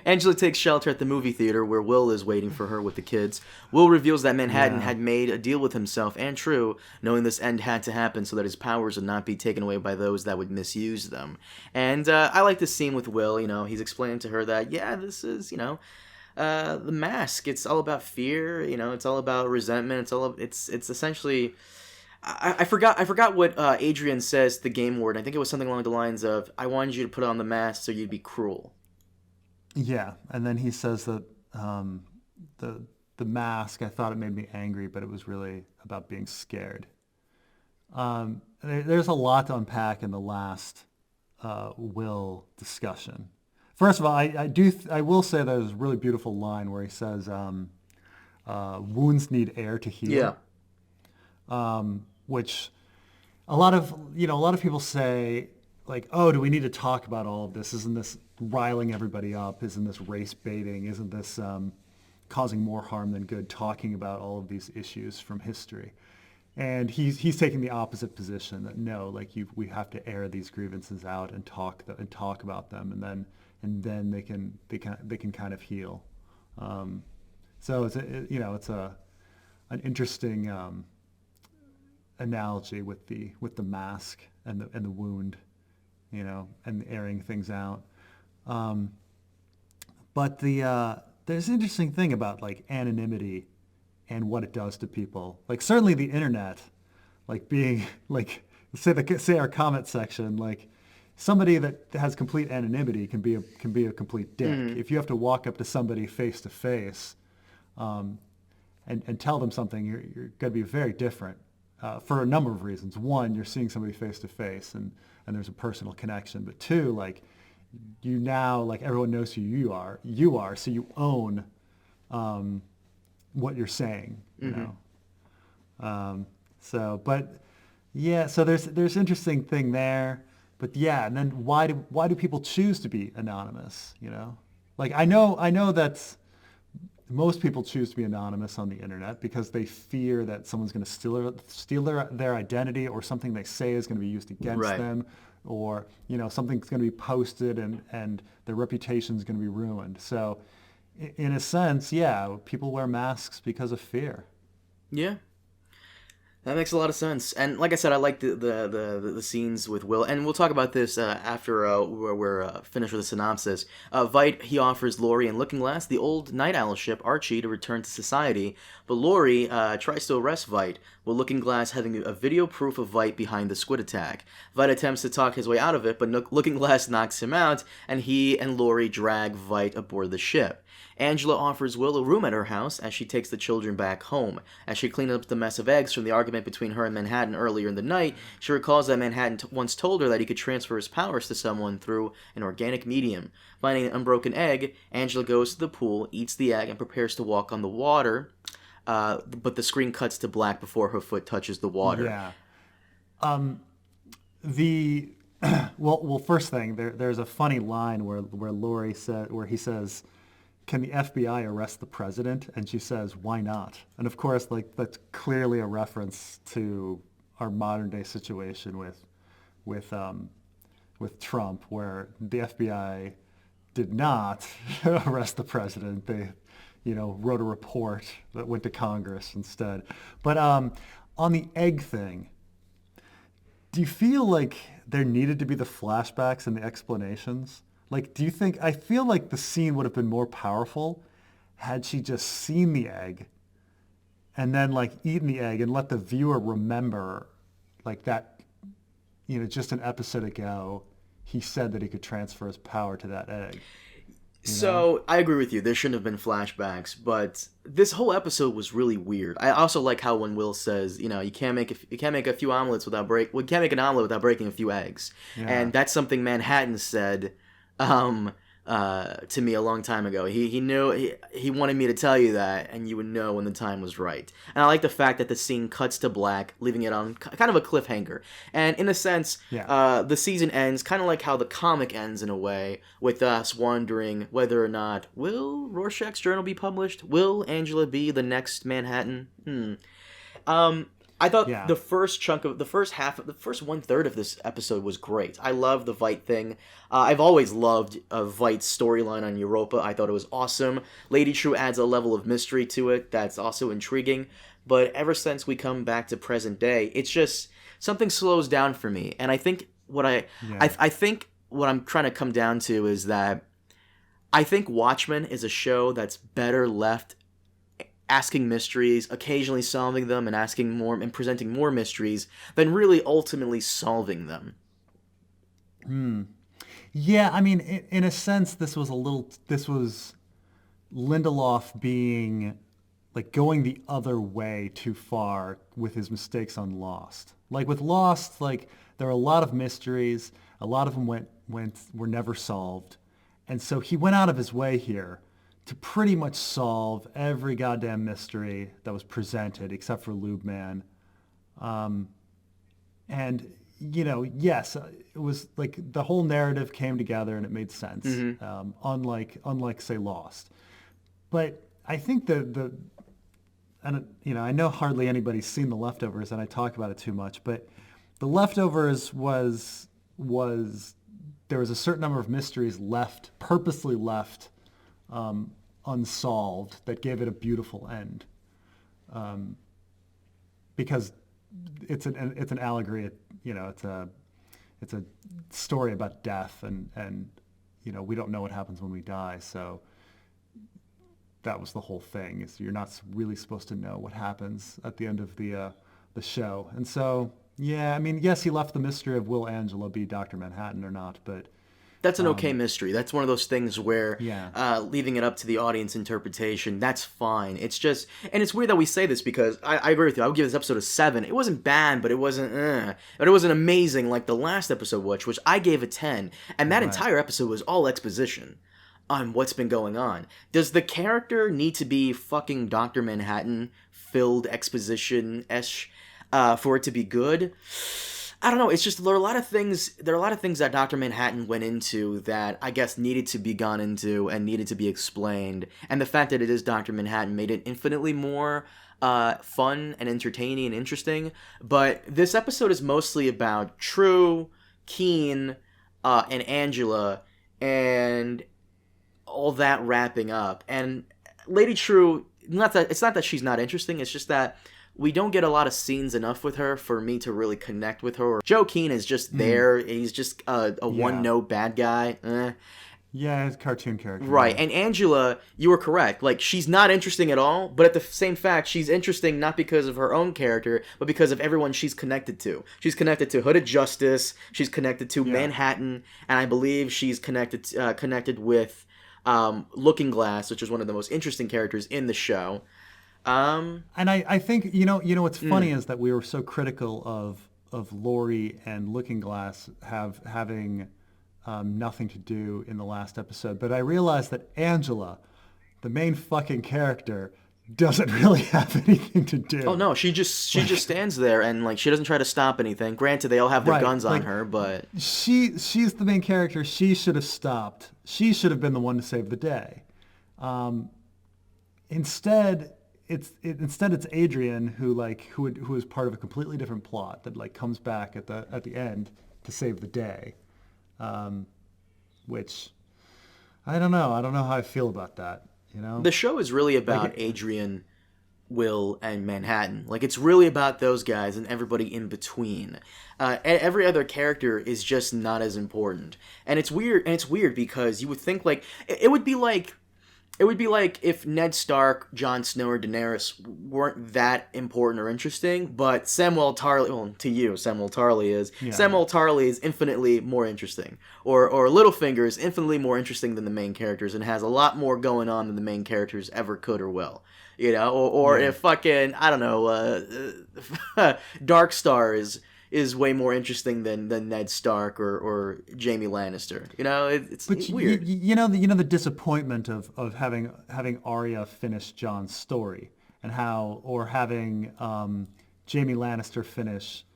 Angela takes shelter at the movie theater where Will is waiting for her with the kids. Will reveals that Manhattan had made a deal with himself and True, knowing this end had to happen so that his powers would not be taken away by those that would misuse them. And I like this scene with Will. He's explaining to her that, this is, the mask. It's all about fear. It's all about resentment. It's essentially... I forgot what Adrian says to the game warden. I think it was something along the lines of, I wanted you to put on the mask so you'd be cruel. Yeah, and then he says that the mask, I thought it made me angry, but it was really about being scared. There's a lot to unpack in the last Will discussion. First of all, I will say there's a really beautiful line where he says, wounds need air to heal. Yeah. Which a lot of people say, like, oh, do we need to talk about all of this? Isn't this riling everybody up? Isn't this race baiting? Isn't this causing more harm than good, talking about all of these issues from history? And he's taking the opposite position, that no, like we have to air these grievances out and talk about them, and then they can kind of heal. So it's an interesting analogy with the mask and the wound, and airing things out. But there's an interesting thing about like anonymity and what it does to people. Like certainly the internet, like being like say our comment section, like somebody that has complete anonymity can be a complete dick. Mm-hmm. If you have to walk up to somebody face to face, and tell them something, you're going to be very different. For a number of reasons. One, you're seeing somebody face to face, and there's a personal connection. But two, like you now, like everyone knows who you are, so you own what you're saying. So there's interesting thing there. But yeah, and then why do people choose to be anonymous? Like I know that's. Most people choose to be anonymous on the internet because they fear that someone's going to steal their identity, or something they say is going to be used against them, or something's going to be posted and their reputation is going to be ruined. So, in a sense, people wear masks because of fear. Yeah. That makes a lot of sense. And like I said, I like the scenes with Will. And we'll talk about this after we're finished with the synopsis. Veidt, he offers Laurie and Looking Glass the old Night Owl ship, Archie, to return to society. But Laurie tries to arrest Veidt, with Looking Glass having a video proof of Veidt behind the squid attack. Veidt attempts to talk his way out of it, but Looking Glass knocks him out, and he and Laurie drag Veidt aboard the ship. Angela offers Will a room at her house as she takes the children back home. As she cleans up the mess of eggs from the argument between her and Manhattan earlier in the night, she recalls that Manhattan once told her that he could transfer his powers to someone through an organic medium. Finding an unbroken egg, Angela goes to the pool, eats the egg, and prepares to walk on the water, but the screen cuts to black before her foot touches the water. Yeah. Well, first thing, there's a funny line where he says, "Can the FBI arrest the president?" And she says, "Why not?" And of course, like that's clearly a reference to our modern day situation with Trump, where the FBI did not arrest the president. They, wrote a report that went to Congress instead. But on the egg thing, do you feel like there needed to be the flashbacks and the explanations? Like, do you think, I feel like the scene would have been more powerful had she just seen the egg and then like eaten the egg and let the viewer remember like that, just an episode ago, he said that he could transfer his power to that egg. So I agree with you. There shouldn't have been flashbacks, but this whole episode was really weird. I also like how when Will says, you can't make a few omelets without you can't make an omelet without breaking a few eggs, and that's something Manhattan said to me a long time ago. He knew he wanted me to tell you that, and you would know when the time was right. And I like the fact that the scene cuts to black, leaving it on kind of a cliffhanger. And in a sense, the season ends kind of like how the comic ends in a way, with us wondering whether or not will Rorschach's journal be published? Will Angela be the next Manhattan? I thought the first one third of this episode was great. I love the Veidt thing. I've always loved Veidt's storyline on Europa. I thought it was awesome. Lady True adds a level of mystery to it that's also intriguing. But ever since we come back to present day, it's just something slows down for me. And I think I think what I'm trying to come down to is that I think Watchmen is a show that's better left asking mysteries, occasionally solving them, and asking more and presenting more mysteries than really ultimately solving them. Yeah, I mean, in a sense, this was Lindelof being like going the other way too far with his mistakes on Lost. Like with Lost, like there were a lot of mysteries, a lot of them were never solved, and so he went out of his way here to pretty much solve every goddamn mystery that was presented except for Lube Man. And, yes, it was like the whole narrative came together and it made sense, unlike, say, Lost. But I think I know hardly anybody's seen The Leftovers and I talk about it too much, but The Leftovers was there was a certain number of mysteries purposely left, unsolved, that gave it a beautiful end, because it's an allegory. It's a story about death, and we don't know what happens when we die. So that was the whole thing. Is you're not really supposed to know what happens at the end of the show. And so I mean, yes, he left the mystery of will Angela be Dr. Manhattan or not, but that's an okay mystery. That's one of those things where leaving it up to the audience interpretation, that's fine. It's just, and it's weird that we say this because I agree with you. I would give this episode a 7. It wasn't bad, but it wasn't but it wasn't amazing like the last episode, which I gave a 10. And that entire episode was all exposition on what's been going on. Does the character need to be fucking Dr. Manhattan filled exposition-ish for it to be good? I don't know. It's just there are a lot of things that Dr. Manhattan went into that I guess needed to be gone into and needed to be explained. And the fact that it is Dr. Manhattan made it infinitely more fun and entertaining and interesting. But this episode is mostly about True, Keen, and Angela, and all that wrapping up. And Lady True, it's not that she's not interesting. It's just that we don't get a lot of scenes enough with her for me to really connect with her. Joe Keen is just there. He's just a one-note bad guy. Yeah, it's a cartoon character. Right, and Angela, you were correct. Like, she's not interesting at all, but at the same fact, she's interesting not because of her own character, but because of everyone she's connected to. She's connected to Hooded Justice, she's connected to Manhattan, and I believe she's connected with Looking Glass, which is one of the most interesting characters in the show. And I think what's funny is that we were so critical of Laurie and Looking Glass having nothing to do in the last episode, but I realized that Angela, the main fucking character, doesn't really have anything to do. Oh no, she just stands there and like she doesn't try to stop anything. Granted, they all have their guns on her, but she's the main character. She should have stopped. She should have been the one to save the day. Instead, it's Adrian who is part of a completely different plot that like comes back at the end to save the day, which I don't know how I feel about that. The show is really about Adrian Will, and Manhattan. Like, it's really about those guys and everybody in between. Every other character is just not as important. And it's weird because you would think, like, it would be like if Ned Stark, Jon Snow, or Daenerys weren't that important or interesting, but Samwell Tarly, well, to you, Samwell Tarly is. Yeah. Samwell Tarly is infinitely more interesting. Or Littlefinger is infinitely more interesting than the main characters and has a lot more going on than the main characters ever could or will. You know? Or if fucking, I don't know, Darkstar is way more interesting than Ned Stark or Jaime Lannister. You know, it's weird. You know the disappointment of having Arya finish Jon's story and having Jaime Lannister finish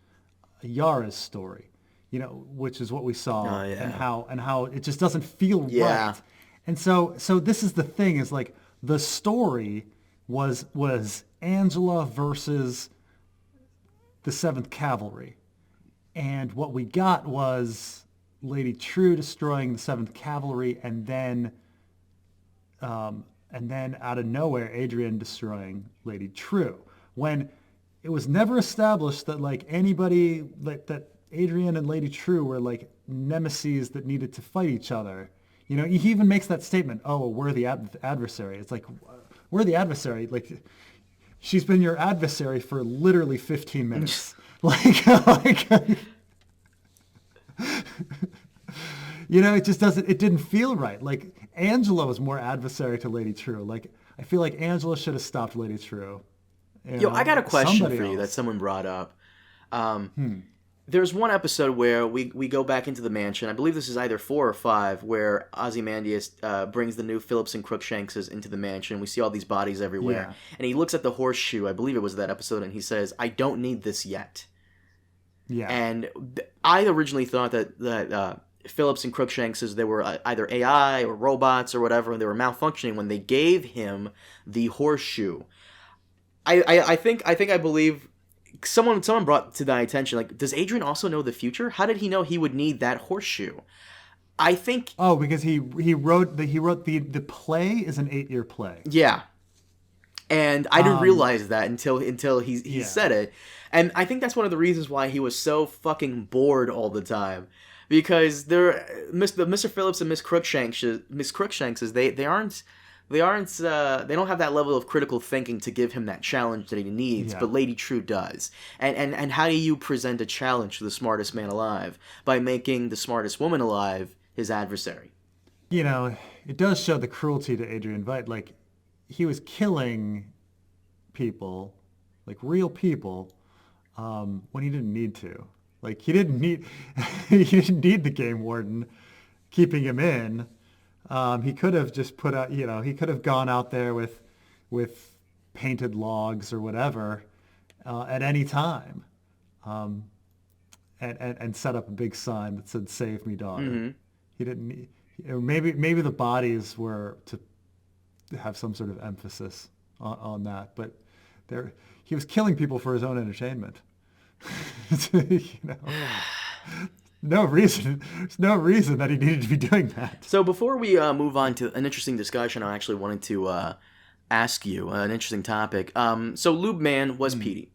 Yara's story. You know, which is what we saw, and how it just doesn't feel right. And so this is the thing, is like the story was Angela versus the 7th Cavalry. And what we got was Lady True destroying the 7th Cavalry, and then out of nowhere, Adrian destroying Lady True. When it was never established that like anybody that Adrian and Lady True were like nemesis that needed to fight each other. You know, he even makes that statement, "Oh, we're the adversary." It's like, we're the adversary. Like, she's been your adversary for literally 15 minutes. You know, it just doesn't. It didn't feel right. Like, Angela was more adversary to Lady True. Like, I feel like Angela should have stopped Lady True. Yo, I got a question for you that someone brought up. There's one episode where we go back into the mansion. I believe this is either 4 or 5, where Ozymandias brings the new Phillips and Crookshankses into the mansion. We see all these bodies everywhere. Yeah. And he looks at the horseshoe, I believe it was that episode, and he says, "I don't need this yet." Yeah. And I originally thought that Phillips and Crookshankses, they were either AI or robots or whatever, and they were malfunctioning when they gave him the horseshoe. I believe someone brought to my attention, like, does Adrian also know the future? How did he know he would need that horseshoe? I think because he wrote the play is an 8-year play. Yeah. And I didn't realize that until he said it. And I think that's one of the reasons why he was so fucking bored all the time. Because Mr. Phillips and Miss Crookshanks, they don't have that level of critical thinking to give him that challenge that he needs, but Lady True does. And how do you present a challenge to the smartest man alive? By making the smartest woman alive his adversary. You know, it does show the cruelty to Adrian Veidt. Like, he was killing people, like real people, when he didn't need to. Like, he didn't need the game warden keeping him in. He could have just put out, you know, he could have gone out there with painted logs or whatever at any time, and set up a big sign that said "Save me, daughter." Mm-hmm. He didn't need, maybe the bodies were to have some sort of emphasis on that, but he was killing people for his own entertainment. You know. There's no reason that he needed to be doing that. So before we move on to an interesting discussion, I actually wanted to ask you an interesting topic. So Lube Man was Petey.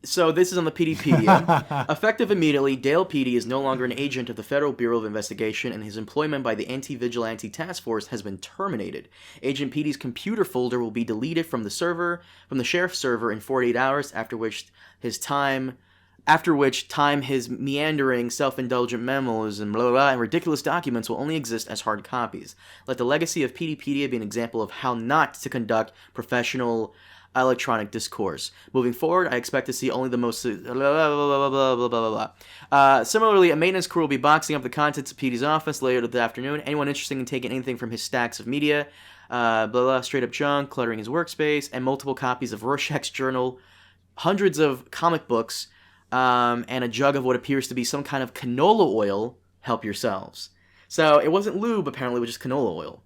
So this is on the Peteypedia. Effective immediately, Dale Petey is no longer an agent of the Federal Bureau of Investigation, and his employment by the Anti-Vigilante Task Force has been terminated. Agent Petey's computer folder will be deleted from the sheriff's server in 48 hours, after which time his meandering, self-indulgent memos and blah, blah, blah, and ridiculous documents will only exist as hard copies. Let the legacy of Peteypedia be an example of how not to conduct professional electronic discourse. Moving forward, I expect to see only the most blah, blah, blah, blah, blah, blah, blah. Similarly, a maintenance crew will be boxing up the contents of Petey's office later this afternoon. Anyone interested in taking anything from his stacks of media, blah, blah, straight up junk, cluttering his workspace, and multiple copies of Rorschach's journal, hundreds of comic books, and a jug of what appears to be some kind of canola oil, help yourselves. So it wasn't lube, apparently, it was just canola oil.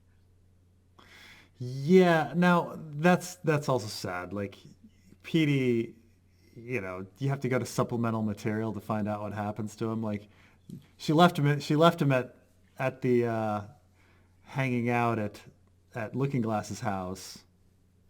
Yeah, now that's also sad. Like, Petey, you know, you have to go to supplemental material to find out what happens to him. Like, she left him at the hanging out at Looking Glass's house,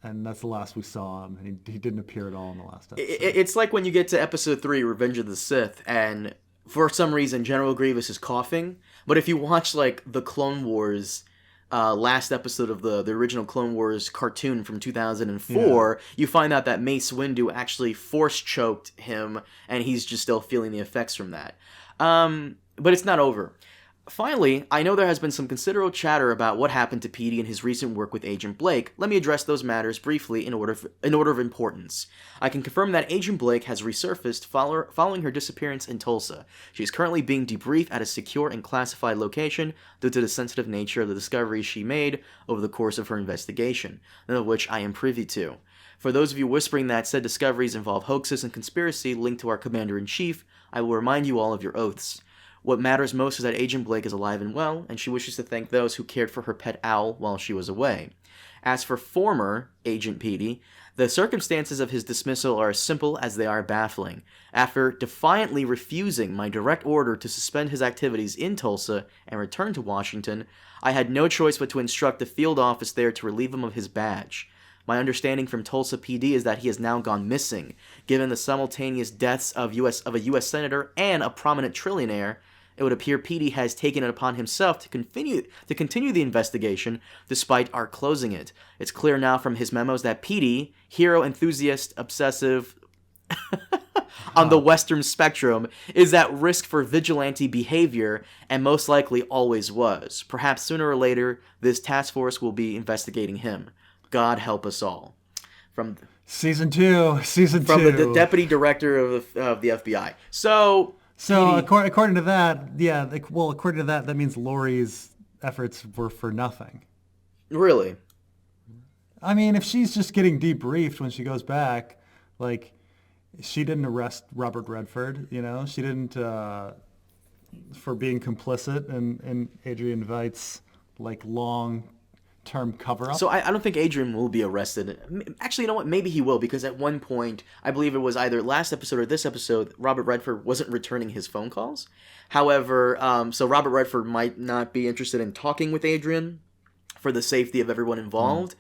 and that's the last we saw him. And he didn't appear at all in the last episode. It's like when you get to episode 3, Revenge of the Sith, and for some reason General Grievous is coughing, but if you watch like the Clone Wars last episode of the original Clone Wars cartoon from 2004, you find out that Mace Windu actually force choked him, and he's just still feeling the effects from that. But it's not over. Finally, I know there has been some considerable chatter about what happened to Petey in his recent work with Agent Blake. Let me address those matters briefly in order of importance. I can confirm that Agent Blake has resurfaced following her disappearance in Tulsa. She is currently being debriefed at a secure and classified location due to the sensitive nature of the discoveries she made over the course of her investigation, none of which I am privy to. For those of you whispering that said discoveries involve hoaxes and conspiracy linked to our Commander-in-Chief, I will remind you all of your oaths. What matters most is that Agent Blake is alive and well, and she wishes to thank those who cared for her pet owl while she was away. As for former Agent Petey, the circumstances of his dismissal are as simple as they are baffling. After defiantly refusing my direct order to suspend his activities in Tulsa and return to Washington, I had no choice but to instruct the field office there to relieve him of his badge. My understanding from Tulsa PD is that he has now gone missing. Given the simultaneous deaths of a U.S. Senator and a prominent trillionaire, it would appear Petey has taken it upon himself to continue the investigation despite our closing it. It's clear now from his memos that Petey, hero enthusiast, obsessive on the Western spectrum, is at risk for vigilante behavior and most likely always was. Perhaps sooner or later, this task force will be investigating him. God help us all. From Season 2. From the deputy director of the FBI. So according to that, that means Lori's efforts were for nothing. Really? I mean, if she's just getting debriefed when she goes back, like, she didn't arrest Robert Redford, she didn't, for being complicit in Adrian Veidt's, like, long-term cover-up. So I don't think Adrian will be arrested. Actually, you know what? Maybe he will, because at one point, I believe it was either last episode or this episode, Robert Redford wasn't returning his phone calls. However, so Robert Redford might not be interested in talking with Adrian for the safety of everyone involved,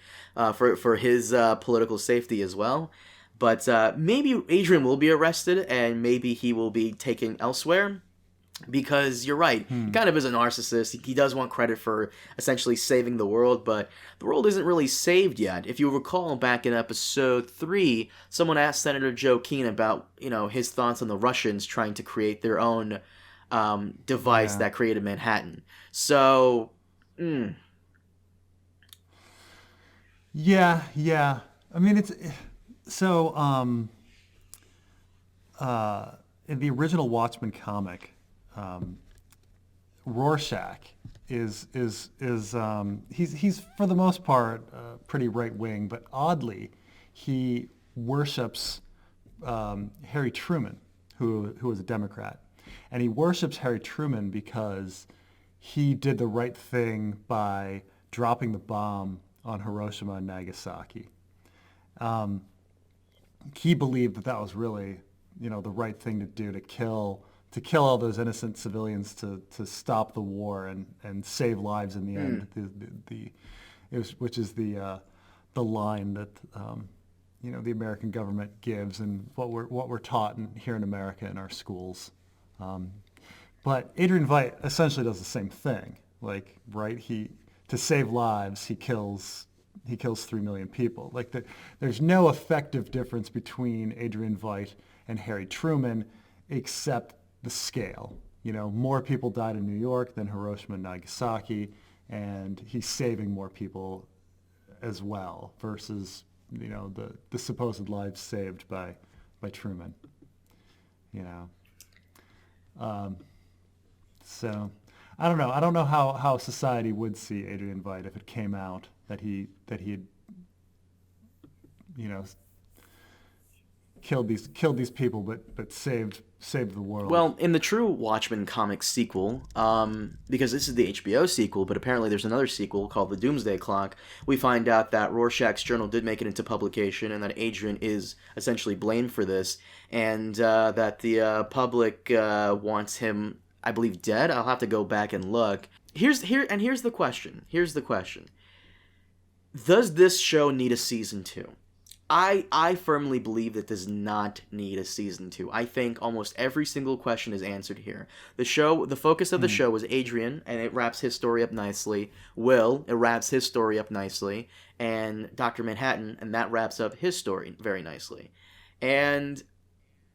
for his political safety as well. But maybe Adrian will be arrested, and maybe he will be taken elsewhere. Because you're right, he kind of is a narcissist. He does want credit for essentially saving the world, but the world isn't really saved yet. If you recall, back in episode 3, someone asked Senator Joe Keane about, his thoughts on the Russians trying to create their own device that created Manhattan. So, Yeah. I mean, it's so. In the original Watchmen comic, Rorschach is he's for the most part pretty right wing, but oddly he worships Harry Truman, who was a Democrat, and he worships Harry Truman because he did the right thing by dropping the bomb on Hiroshima and Nagasaki. He believed that was really, the right thing to do, to kill all those innocent civilians, to stop the war and save lives in the end. Which is the line that the American government gives, and what we're taught here in America in our schools. But Adrian Veidt essentially does the same thing. Like, right? To save lives, he kills 3 million people. Like, there's no effective difference between Adrian Veidt and Harry Truman, except the scale. More people died in New York than Hiroshima and Nagasaki, and he's saving more people as well versus, the supposed lives saved by Truman. So I don't know. I don't know how society would see Adrian Veidt if it came out that he had killed these people, but saved the world. Well, in the true Watchmen comic sequel, because this is the HBO sequel, but apparently there's another sequel called the Doomsday Clock, we find out that Rorschach's journal did make it into publication, and that Adrian is essentially blamed for this, and that the public wants him, I believe, dead. I'll have to go back and look. Here's the question. Does this show need a season 2? I firmly believe that does not need a season 2. I think almost every single question is answered here. The focus of the show was Adrian, and it wraps his story up nicely. Will, it wraps his story up nicely. And Dr. Manhattan, and that wraps up his story very nicely. And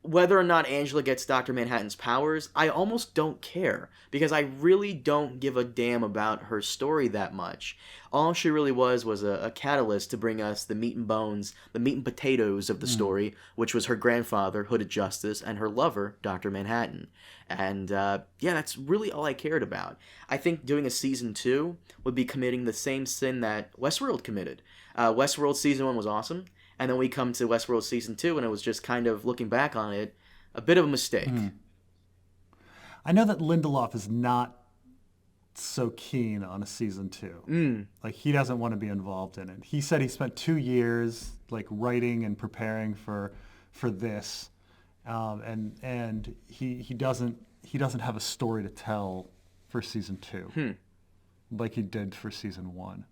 whether or not Angela gets Dr. Manhattan's powers, I almost don't care, because I really don't give a damn about her story that much. All she really was a catalyst to bring us the meat and bones, the meat and potatoes of the story, which was her grandfather, Hooded Justice, and her lover, Dr. Manhattan. And that's really all I cared about. I think doing a season 2 would be committing the same sin that Westworld committed. Westworld season 1 was awesome. And then we come to Westworld Season 2, and it was just kind of, looking back on it, a bit of a mistake. I know that Lindelof is not so keen on a Season 2. Like, he doesn't want to be involved in it. He said he spent 2 years, like, writing and preparing for this. And he doesn't have a story to tell for Season 2. Like he did for Season 1.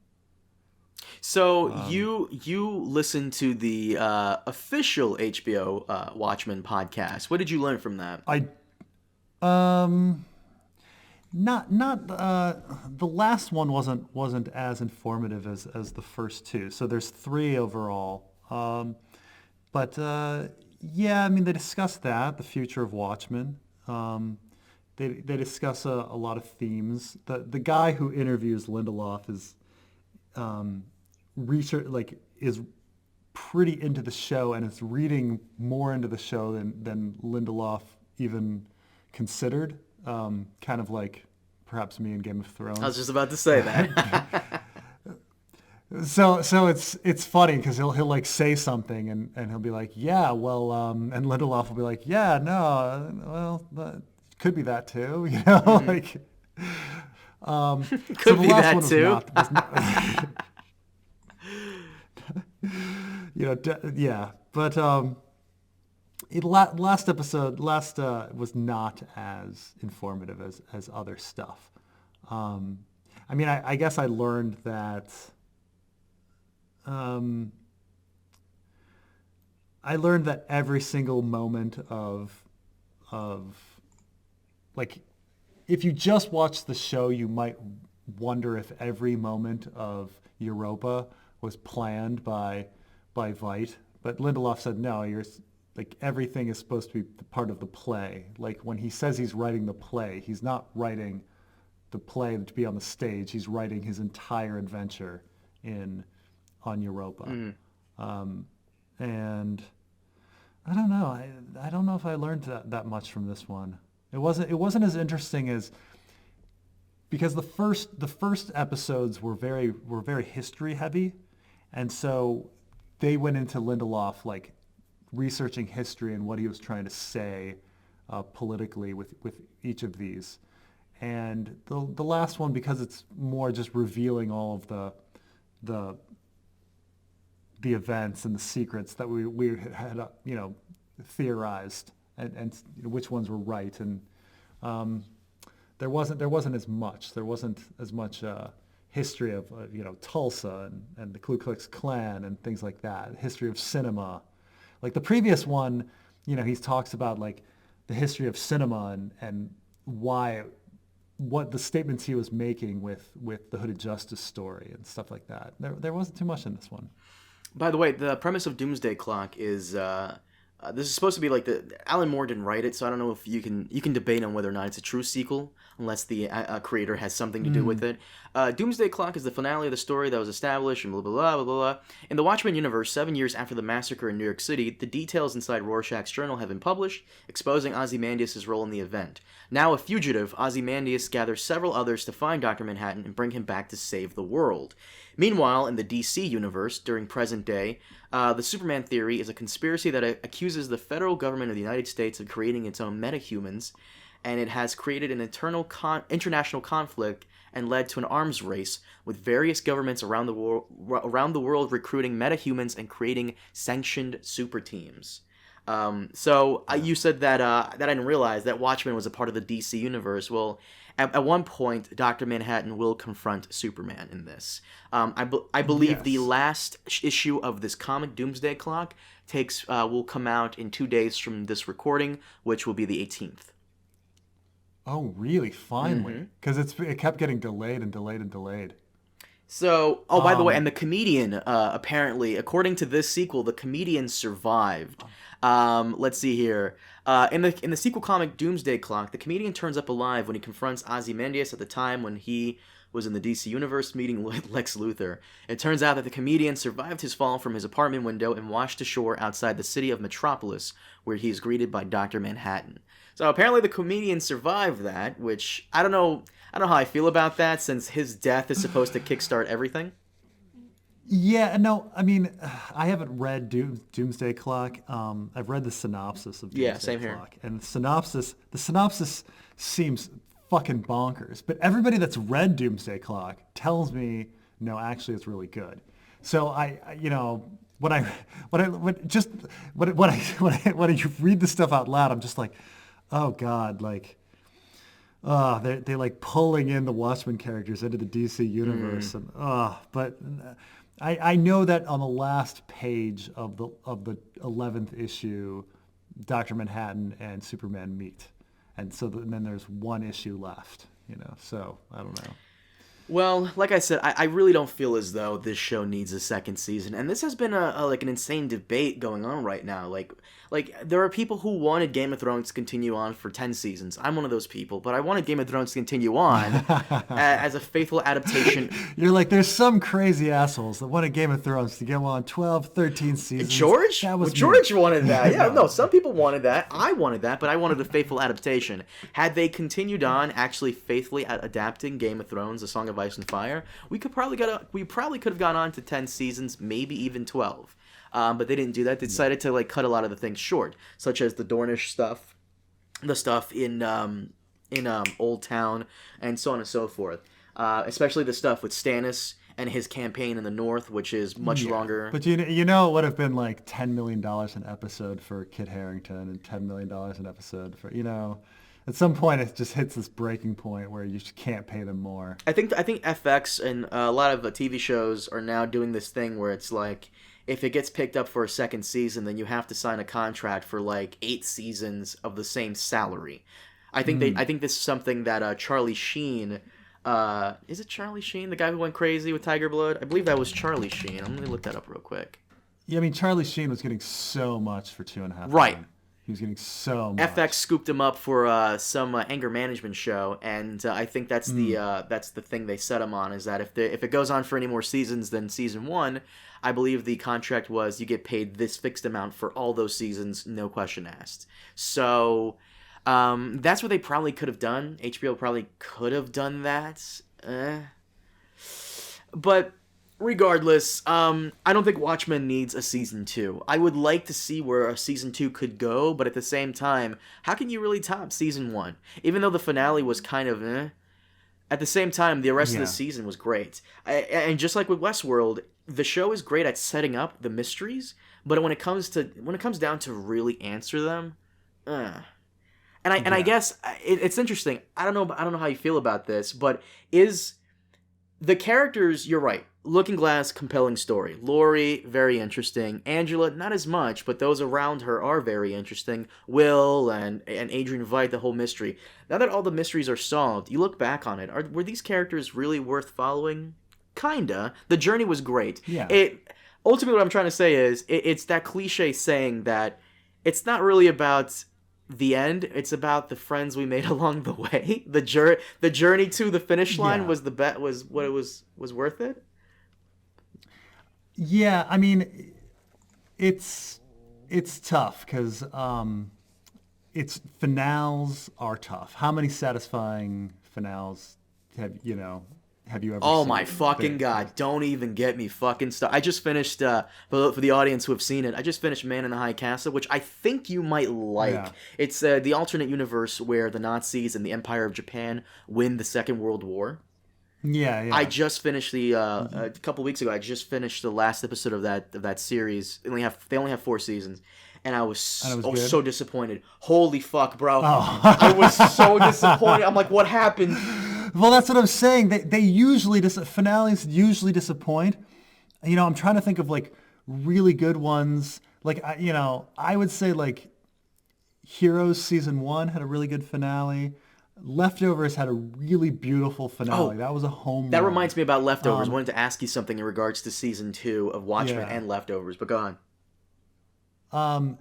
So you listened to the official HBO Watchmen podcast. What did you learn from that? The last one wasn't as informative as the first 2. So there's 3 overall. But I mean, they discuss the future of Watchmen. They discuss a lot of themes. The guy who interviews Lindelof is is pretty into the show, and is reading more into the show than Lindelof even considered. Kind of like perhaps me in Game of Thrones. I was just about to say that. So it's funny because he'll like say something and he'll be like, yeah, well, and Lindelof will be like, yeah, no, well, that could be that too, you know, like. Could be that too. But last episode was not as informative as other stuff. I mean, I guess I learned that. I learned that every single moment of like, if you just watch the show, you might wonder if every moment of Europa was planned by Veidt. But Lindelof said, no, like, everything is supposed to be part of the play. Like, when he says he's writing the play, he's not writing the play to be on the stage. He's writing his entire adventure on Europa. And I don't know. I don't know if I learned that much from this one. It wasn't as interesting as, because the first episodes were very history heavy, and so they went into Lindelof like researching history and what he was trying to say politically with each of these. And the last one, because it's more just revealing all of the events and the secrets that we had theorized, and which ones were right, and there wasn't as much history of Tulsa and the Ku Klux Klan and things like that, history of cinema. Like the previous one, he talks about like the history of cinema and what the statements he was making with the Hooded Justice story and stuff like that. There wasn't too much in this one. By the way, the premise of Doomsday Clock is this is supposed to be like Alan Moore didn't write it, so I don't know if you can debate on whether or not it's a true sequel, unless the creator has something to do with it. Doomsday Clock is the finale of the story that was established and blah blah blah blah blah. In the Watchmen universe, 7 years after the massacre in New York City, the details inside Rorschach's journal have been published, exposing Ozymandias' role in the event. Now a fugitive, Ozymandias gathers several others to find Dr. Manhattan and bring him back to save the world. Meanwhile, in the DC universe, during present day, the Superman theory is a conspiracy that accuses the federal government of the United States of creating its own metahumans, and it has created an international conflict and led to an arms race, with various governments around the world recruiting metahumans and creating sanctioned super teams. You said that that I didn't realize that Watchmen was a part of the DC universe. Well, at one point, Dr. Manhattan will confront Superman in this. I believe the last issue of this comic, Doomsday Clock, will come out in 2 days from this recording, which will be the 18th. Oh, really? Finally? Because it kept getting delayed and delayed and delayed. So, by the way, and the comedian, apparently, according to this sequel, the comedian survived. Let's see here. In the sequel comic Doomsday Clock, the comedian turns up alive when he confronts Ozymandias at the time when he was in the DC Universe meeting Lex Luthor. It turns out that the comedian survived his fall from his apartment window and washed ashore outside the city of Metropolis, where he is greeted by Dr. Manhattan. So apparently the comedian survived that, which I don't know how I feel about that, since his death is supposed to kickstart everything. Yeah, no, I mean, I haven't read Doomsday Clock. I've read the synopsis of Doomsday Clock. Here. And the synopsis seems fucking bonkers. But everybody that's read Doomsday Clock tells me, no, actually it's really good. So when you read the stuff out loud, I'm just like, oh God, like, they like pulling in the Watchmen characters into the DC universe, and but I know that on the last page of the 11th issue, Dr. Manhattan and Superman meet, and then there's one issue left, So I don't know. Well, like I said, I really don't feel as though this show needs a second season, and this has been an insane debate going on right now. Like there are people who wanted Game of Thrones to continue on for 10 seasons. I'm one of those people, but I wanted Game of Thrones to continue on as a faithful adaptation. You're like, there's some crazy assholes that wanted Game of Thrones to go on 12, 13 seasons. George? George wanted that. Yeah, no, some people wanted that. I wanted that, but I wanted a faithful adaptation. Had they continued on actually faithfully adapting Game of Thrones, A Song of Ice and Fire, we probably could have gone on to 10 seasons, maybe even 12. But they didn't do that. They decided to cut a lot of the things short, such as the Dornish stuff, the stuff in Old Town, and so on and so forth. Especially the stuff with Stannis and his campaign in the North, which is much longer. But it would have been like $10 million an episode for Kit Harington and $10 million an episode for At some point, it just hits this breaking point where you just can't pay them more. I think FX and a lot of TV shows are now doing this thing where it's like, if it gets picked up for a second season, then you have to sign a contract for 8 seasons of the same salary. I think this is something that Charlie Sheen. Is it Charlie Sheen, the guy who went crazy with Tiger Blood? I believe that was Charlie Sheen. I'm gonna look that up real quick. Yeah, I mean Charlie Sheen was getting so much for 2.5. Right. He was getting so much. FX scooped him up for some anger management show, and I think that's the thing they set him on, is that if it goes on for any more seasons than season 1, I believe the contract was you get paid this fixed amount for all those seasons, no question asked. So that's what they probably could have done. HBO probably could have done that. But regardless, I don't think Watchmen needs a season 2. I would like to see where a season 2 could go, but at the same time, how can you really top season 1? Even though the finale was kind of at the same time, the rest of the season was great. And just like with Westworld, the show is great at setting up the mysteries, but when it comes down to really answer them, I guess it's interesting. I don't know how you feel about this, but is the characters, you're right. Looking Glass, compelling story. Laurie, very interesting. Angela, not as much, but those around her are very interesting. Will and Adrian Veidt, the whole mystery. Now that all the mysteries are solved, you look back on it. Were these characters really worth following? Kinda. The journey was great. Yeah. Ultimately, what I'm trying to say is, it's that cliche saying that it's not really about the end, it's about the friends we made along the way. The journey to the finish line was what it was worth it. Yeah, I mean, it's tough because its finales are tough. How many satisfying finales have you ever Oh seen? my fucking God, don't even get me fucking started. I just finished, for the audience who have seen it, I just finished Man in the High Castle, which I think you might like. Yeah. It's the alternate universe where the Nazis and the Empire of Japan win the Second World War. Yeah, yeah. I just finished a couple weeks ago. I just finished the last episode of that series. They only have 4 seasons, and I was so disappointed. Holy fuck, bro! Oh. I was so disappointed. I'm like, what happened? Well, that's what I'm saying. They usually finales usually disappoint. You know, I'm trying to think of like really good ones. Like I would say like Heroes season 1 had a really good finale. Leftovers had a really beautiful finale. That was a home That run. reminds me about Leftovers. I wanted to ask you something in regards to season 2 of Watchmen and Leftovers, but go on.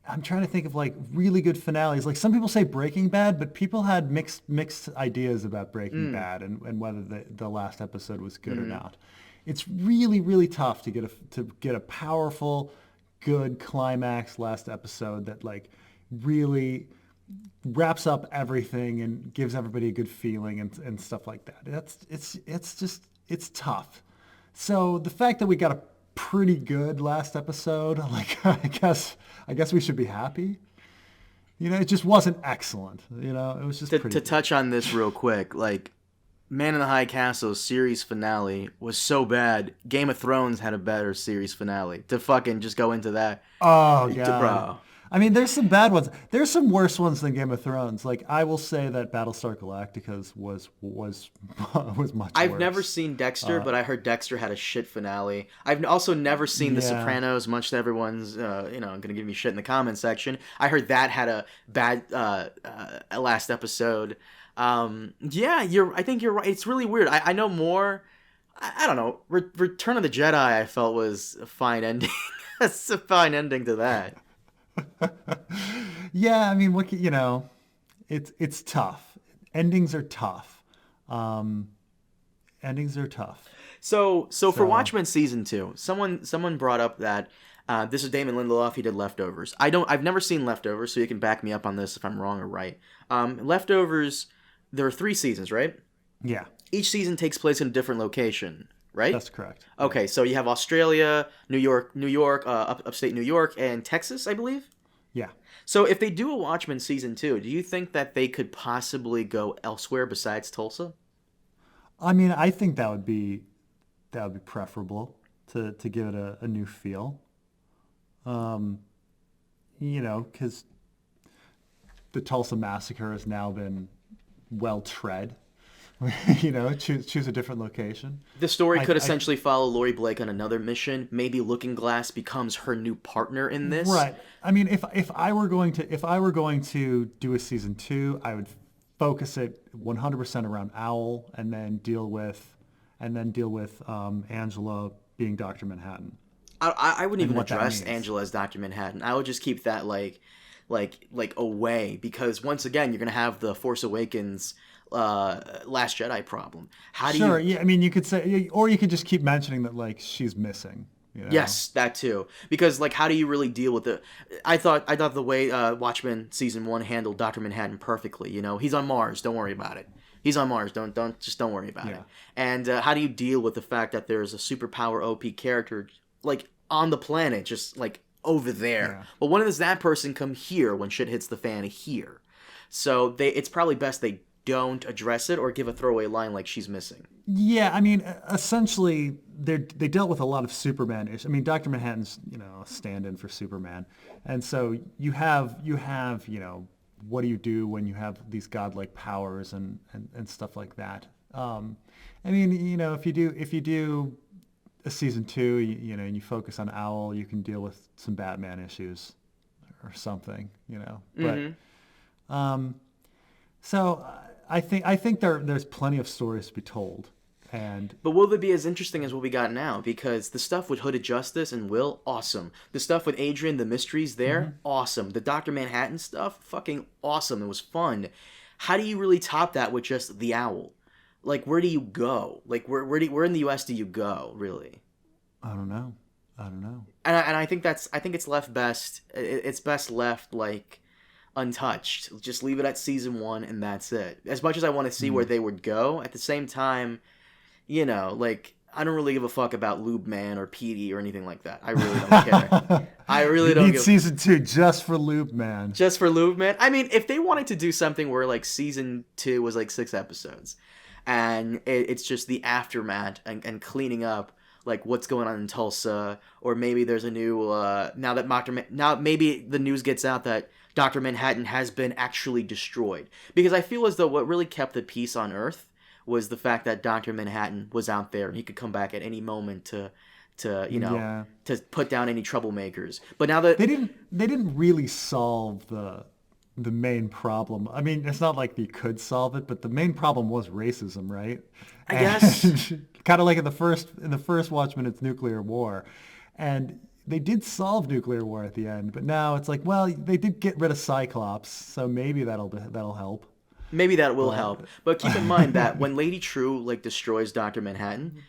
I'm trying to think of like really good finales. Like some people say Breaking Bad, but people had mixed ideas about Breaking Bad and whether the last episode was good or not. It's really, really tough to get a powerful, good climax last episode that like really wraps up everything and gives everybody a good feeling and stuff like that. It's tough. So the fact that we got a pretty good last episode, like I guess we should be happy. You know, it just wasn't excellent. You know, it was just pretty to touch on this real quick, like Man in the High Castle series finale was so bad. Game of Thrones had a better series finale. To fucking just go into that. Oh god. Bro. I mean, there's some bad ones. There's some worse ones than Game of Thrones. Like, I will say that Battlestar Galactica was much worse. I've never seen Dexter, but I heard Dexter had a shit finale. I've also never seen The Sopranos, much to everyone's, going to give me shit in the comment section. I heard that had a bad last episode. I think you're right. It's really weird. I know more. I don't know. Return of the Jedi, I felt was a fine ending. That's a fine ending to that. Yeah, I mean, it's tough. Endings are tough. So for Watchmen season 2, someone brought up that this is Damon Lindelof. He did Leftovers. I've never seen Leftovers, so you can back me up on this if I'm wrong or right. Leftovers, there are 3 seasons, right? Yeah. Each season takes place in a different location, right? That's correct. Okay, so you have Australia, New York, upstate New York, and Texas, I believe? Yeah. So if they do a Watchmen season 2, do you think that they could possibly go elsewhere besides Tulsa? I mean, I think that would be preferable to give it a new feel. Because the Tulsa massacre has now been well tread. Choose a different location. The story could essentially follow Laurie Blake on another mission. Maybe Looking Glass becomes her new partner in this. Right. I mean, if I were going to do a season 2, I would focus it 100% around Owl, and then deal with Angela being Dr. Manhattan. I wouldn't even address Angela as Dr. Manhattan. I would just keep that like away, because once again you're gonna have the Force Awakens Last Jedi problem. Yeah, I mean, you could say, or you could just keep mentioning that like she's missing. You know? Yes, that too. Because like, how do you really deal with it? I thought the way Watchmen season 1 handled Dr. Manhattan perfectly. You know, he's on Mars. Don't worry about it. He's on Mars. Don't worry about it. And how do you deal with the fact that there's a superpower OP character like on the planet, just like over there? Yeah. But when does that person come here when shit hits the fan here? So it's probably best they don't address it or give a throwaway line like she's missing. Yeah, I mean, essentially, they dealt with a lot of Superman issues. I mean, Dr. Manhattan's, a stand-in for Superman. And so you have, what do you do when you have these godlike powers and stuff like that? I mean, if you do a season 2, and you focus on Owl, you can deal with some Batman issues or something, But so I think there's plenty of stories to be told. But will they be as interesting as what we got now? Because the stuff with Hooded Justice and Will, awesome. The stuff with Adrian, the mysteries there, awesome. The Dr. Manhattan stuff, fucking awesome. It was fun. How do you really top that with just the Owl? Like, where do you go? Like, where in the U.S. do you go, really? I don't know. And I think it's left best. It's best left like untouched. Just leave it at season 1 and that's it. As much as I want to see where they would go, at the same time, like, I don't really give a fuck about Lube Man or Petey or anything like that. I really don't care. I really don't. Need season 2 just for Lube Man. Just for Lube Man. I mean, if they wanted to do something where like season 2 was like 6 episodes, and it's just the aftermath and cleaning up like what's going on in Tulsa, or maybe there's a new now maybe the news gets out that Dr. Manhattan has been actually destroyed, because I feel as though what really kept the peace on Earth was the fact that Dr. Manhattan was out there and he could come back at any moment to put down any troublemakers. But now that they didn't really solve the main problem. I mean, it's not like they could solve it, but the main problem was racism, right? I guess kind of like in the first Watchmen, it's nuclear war, and they did solve nuclear war at the end. But now it's like, well, they did get rid of Cyclops, so maybe that'll help. Maybe that will help. But keep in mind that when Lady True like destroys Dr. Manhattan,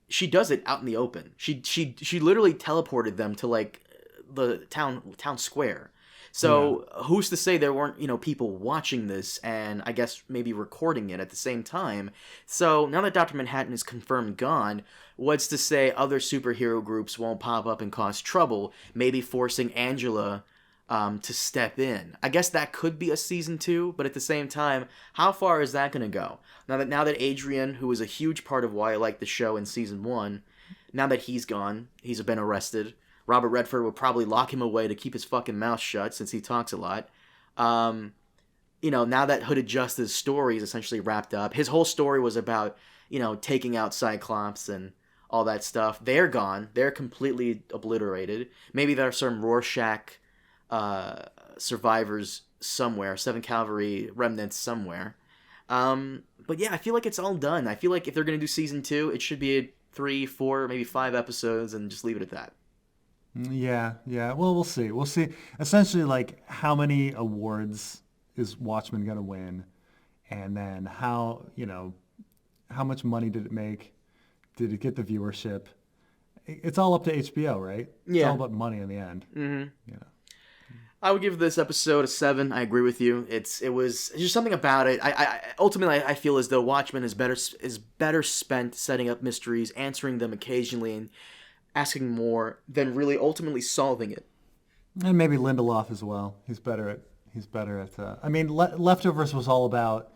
she does it out in the open. She literally teleported them to like the town square. So who's to say there weren't, people watching this and I guess maybe recording it at the same time? So now that Dr. Manhattan is confirmed gone, what's to say other superhero groups won't pop up and cause trouble, maybe forcing Angela to step in? I guess that could be a season 2, but at the same time, how far is that going to go? Now that Adrian, who was a huge part of why I liked the show in season 1, now that he's gone, he's been arrested. Robert Redford will probably lock him away to keep his fucking mouth shut since he talks a lot. Now that Hooded Justice story is essentially wrapped up. His whole story was about, taking out Cyclops and all that stuff. They're gone. They're completely obliterated. Maybe there are some Rorschach survivors somewhere, 7th Cavalry remnants somewhere. But yeah, I feel like it's all done. I feel like if they're going to do season 2, it should be 3, 4, maybe 5 episodes and just leave it at that. Yeah. Well, we'll see. We'll see. Essentially, like, how many awards is Watchmen going to win? And then how much money did it make? Did it get the viewership? It's all up to HBO, right? Yeah. It's all about money in the end. Mm-hmm. Yeah. I would give this episode a 7. I agree with you. It was just something about it. I ultimately feel as though Watchmen is better spent setting up mysteries, answering them occasionally, and asking more than really ultimately solving it. And maybe Lindelof as well. He's better at. I mean, Leftovers was all about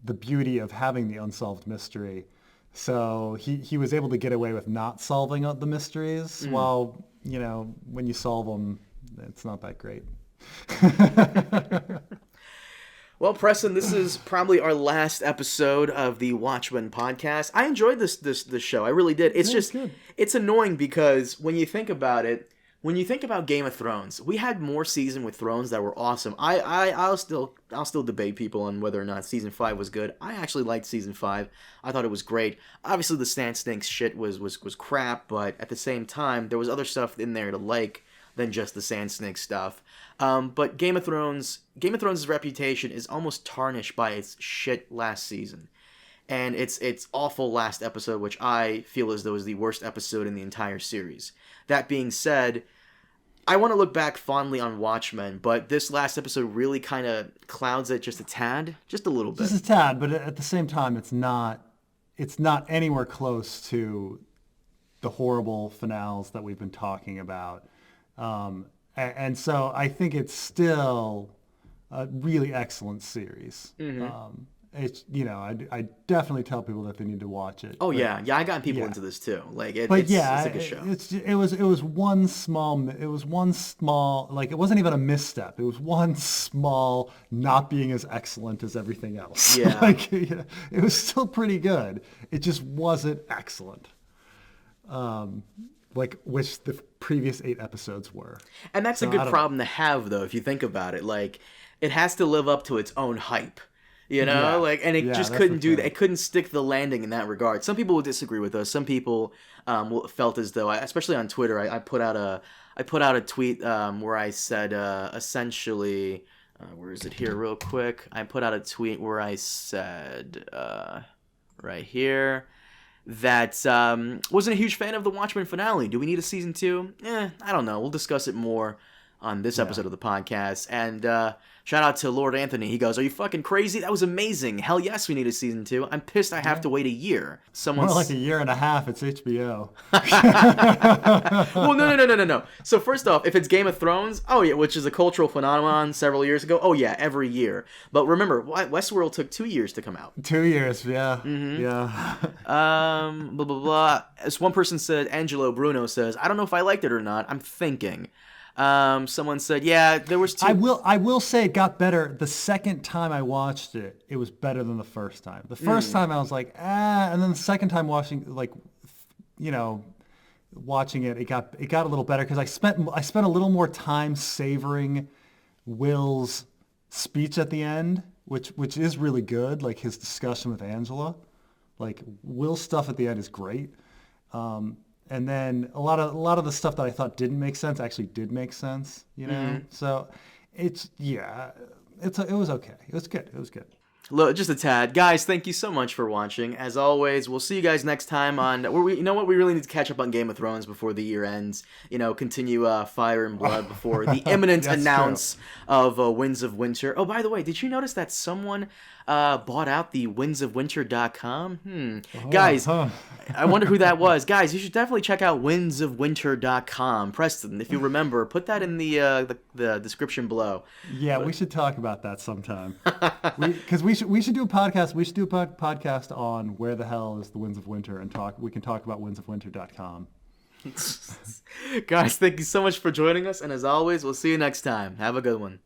the beauty of having the unsolved mystery. So he was able to get away with not solving the mysteries, while when you solve them, it's not that great. Well, Preston, this is probably our last episode of the Watchmen podcast. I enjoyed this show. I really did. It's annoying because when you think about it, when you think about Game of Thrones, we had more season with Thrones that were awesome. I'll still debate people on whether or not season 5 was good. I actually liked season 5. I thought it was great. Obviously, the Sand Snakes shit was crap, but at the same time, there was other stuff in there to like than just the Sand Snake stuff. But Game of Thrones' reputation is almost tarnished by its shit last season. And its awful last episode, which I feel as though is the worst episode in the entire series. That being said, I want to look back fondly on Watchmen, but this last episode really kind of clouds it just a tad, just a little bit. Just a tad, but at the same time, it's not anywhere close to the horrible finales that we've been talking about. And so I think it's still a really excellent series. Mm-hmm. It's I definitely tell people that they need to watch it. Oh yeah, I got people into this too. Like it's a good show. It was one small, like it wasn't even a misstep. It was one small not being as excellent as everything else. Yeah, it was still pretty good. It just wasn't excellent. Like which the previous 8 episodes were. And that's a good problem to have, though, if you think about it. Like, it has to live up to its own hype, and it just couldn't do that. It couldn't stick the landing in that regard. Some people will disagree with us. Some people felt as though, especially on Twitter, I put out a tweet where I said essentially, where is it here, real quick? I put out a tweet where I said right here. That wasn't a huge fan of the Watchmen finale. Do we need a season 2? I don't know. We'll discuss it more on this episode of the podcast. And shout out to Lord Anthony. He goes, "Are you fucking crazy? That was amazing. Hell yes, we need a season 2. I'm pissed I have to wait a year." More like a year and a half. It's HBO. Well, no. So first off, if it's Game of Thrones, oh yeah, which is a cultural phenomenon several years ago, oh yeah, every year. But remember, Westworld took 2 years to come out. 2 years, yeah. Mm-hmm. Yeah. Blah, blah, blah. As one person said, Angelo Bruno says, "I don't know if I liked it or not. I'm thinking." Someone said, "Yeah, there was 2." I will say it got better the second time I watched it. It was better than the first time. The first time I was like, and then the second time watching it, it got a little better because I spent a little more time savoring Will's speech at the end, which is really good. Like his discussion with Angela, like Will's stuff at the end is great. And then a lot of the stuff that I thought didn't make sense actually did make sense, you know? Mm-hmm. So it was okay. It was good. Look, just a tad. Guys, thank you so much for watching. As always, we'll see you guys next time on... You know what? We really need to catch up on Game of Thrones before the year ends. You know, continue Fire and Blood before the imminent announce of Winds of Winter. Oh, by the way, did you notice that someone bought out the windsofwinter.com? Guys, I wonder who that was. Guys, you should definitely check out windsofwinter.com. Preston, if you remember, put that in the description below. Yeah, we should talk about that sometime. Because we should do a podcast. We should do a podcast on where the hell is the Winds of Winter and we can talk about windsofwinter.com. Guys, thank you so much for joining us. And as always, we'll see you next time. Have a good one.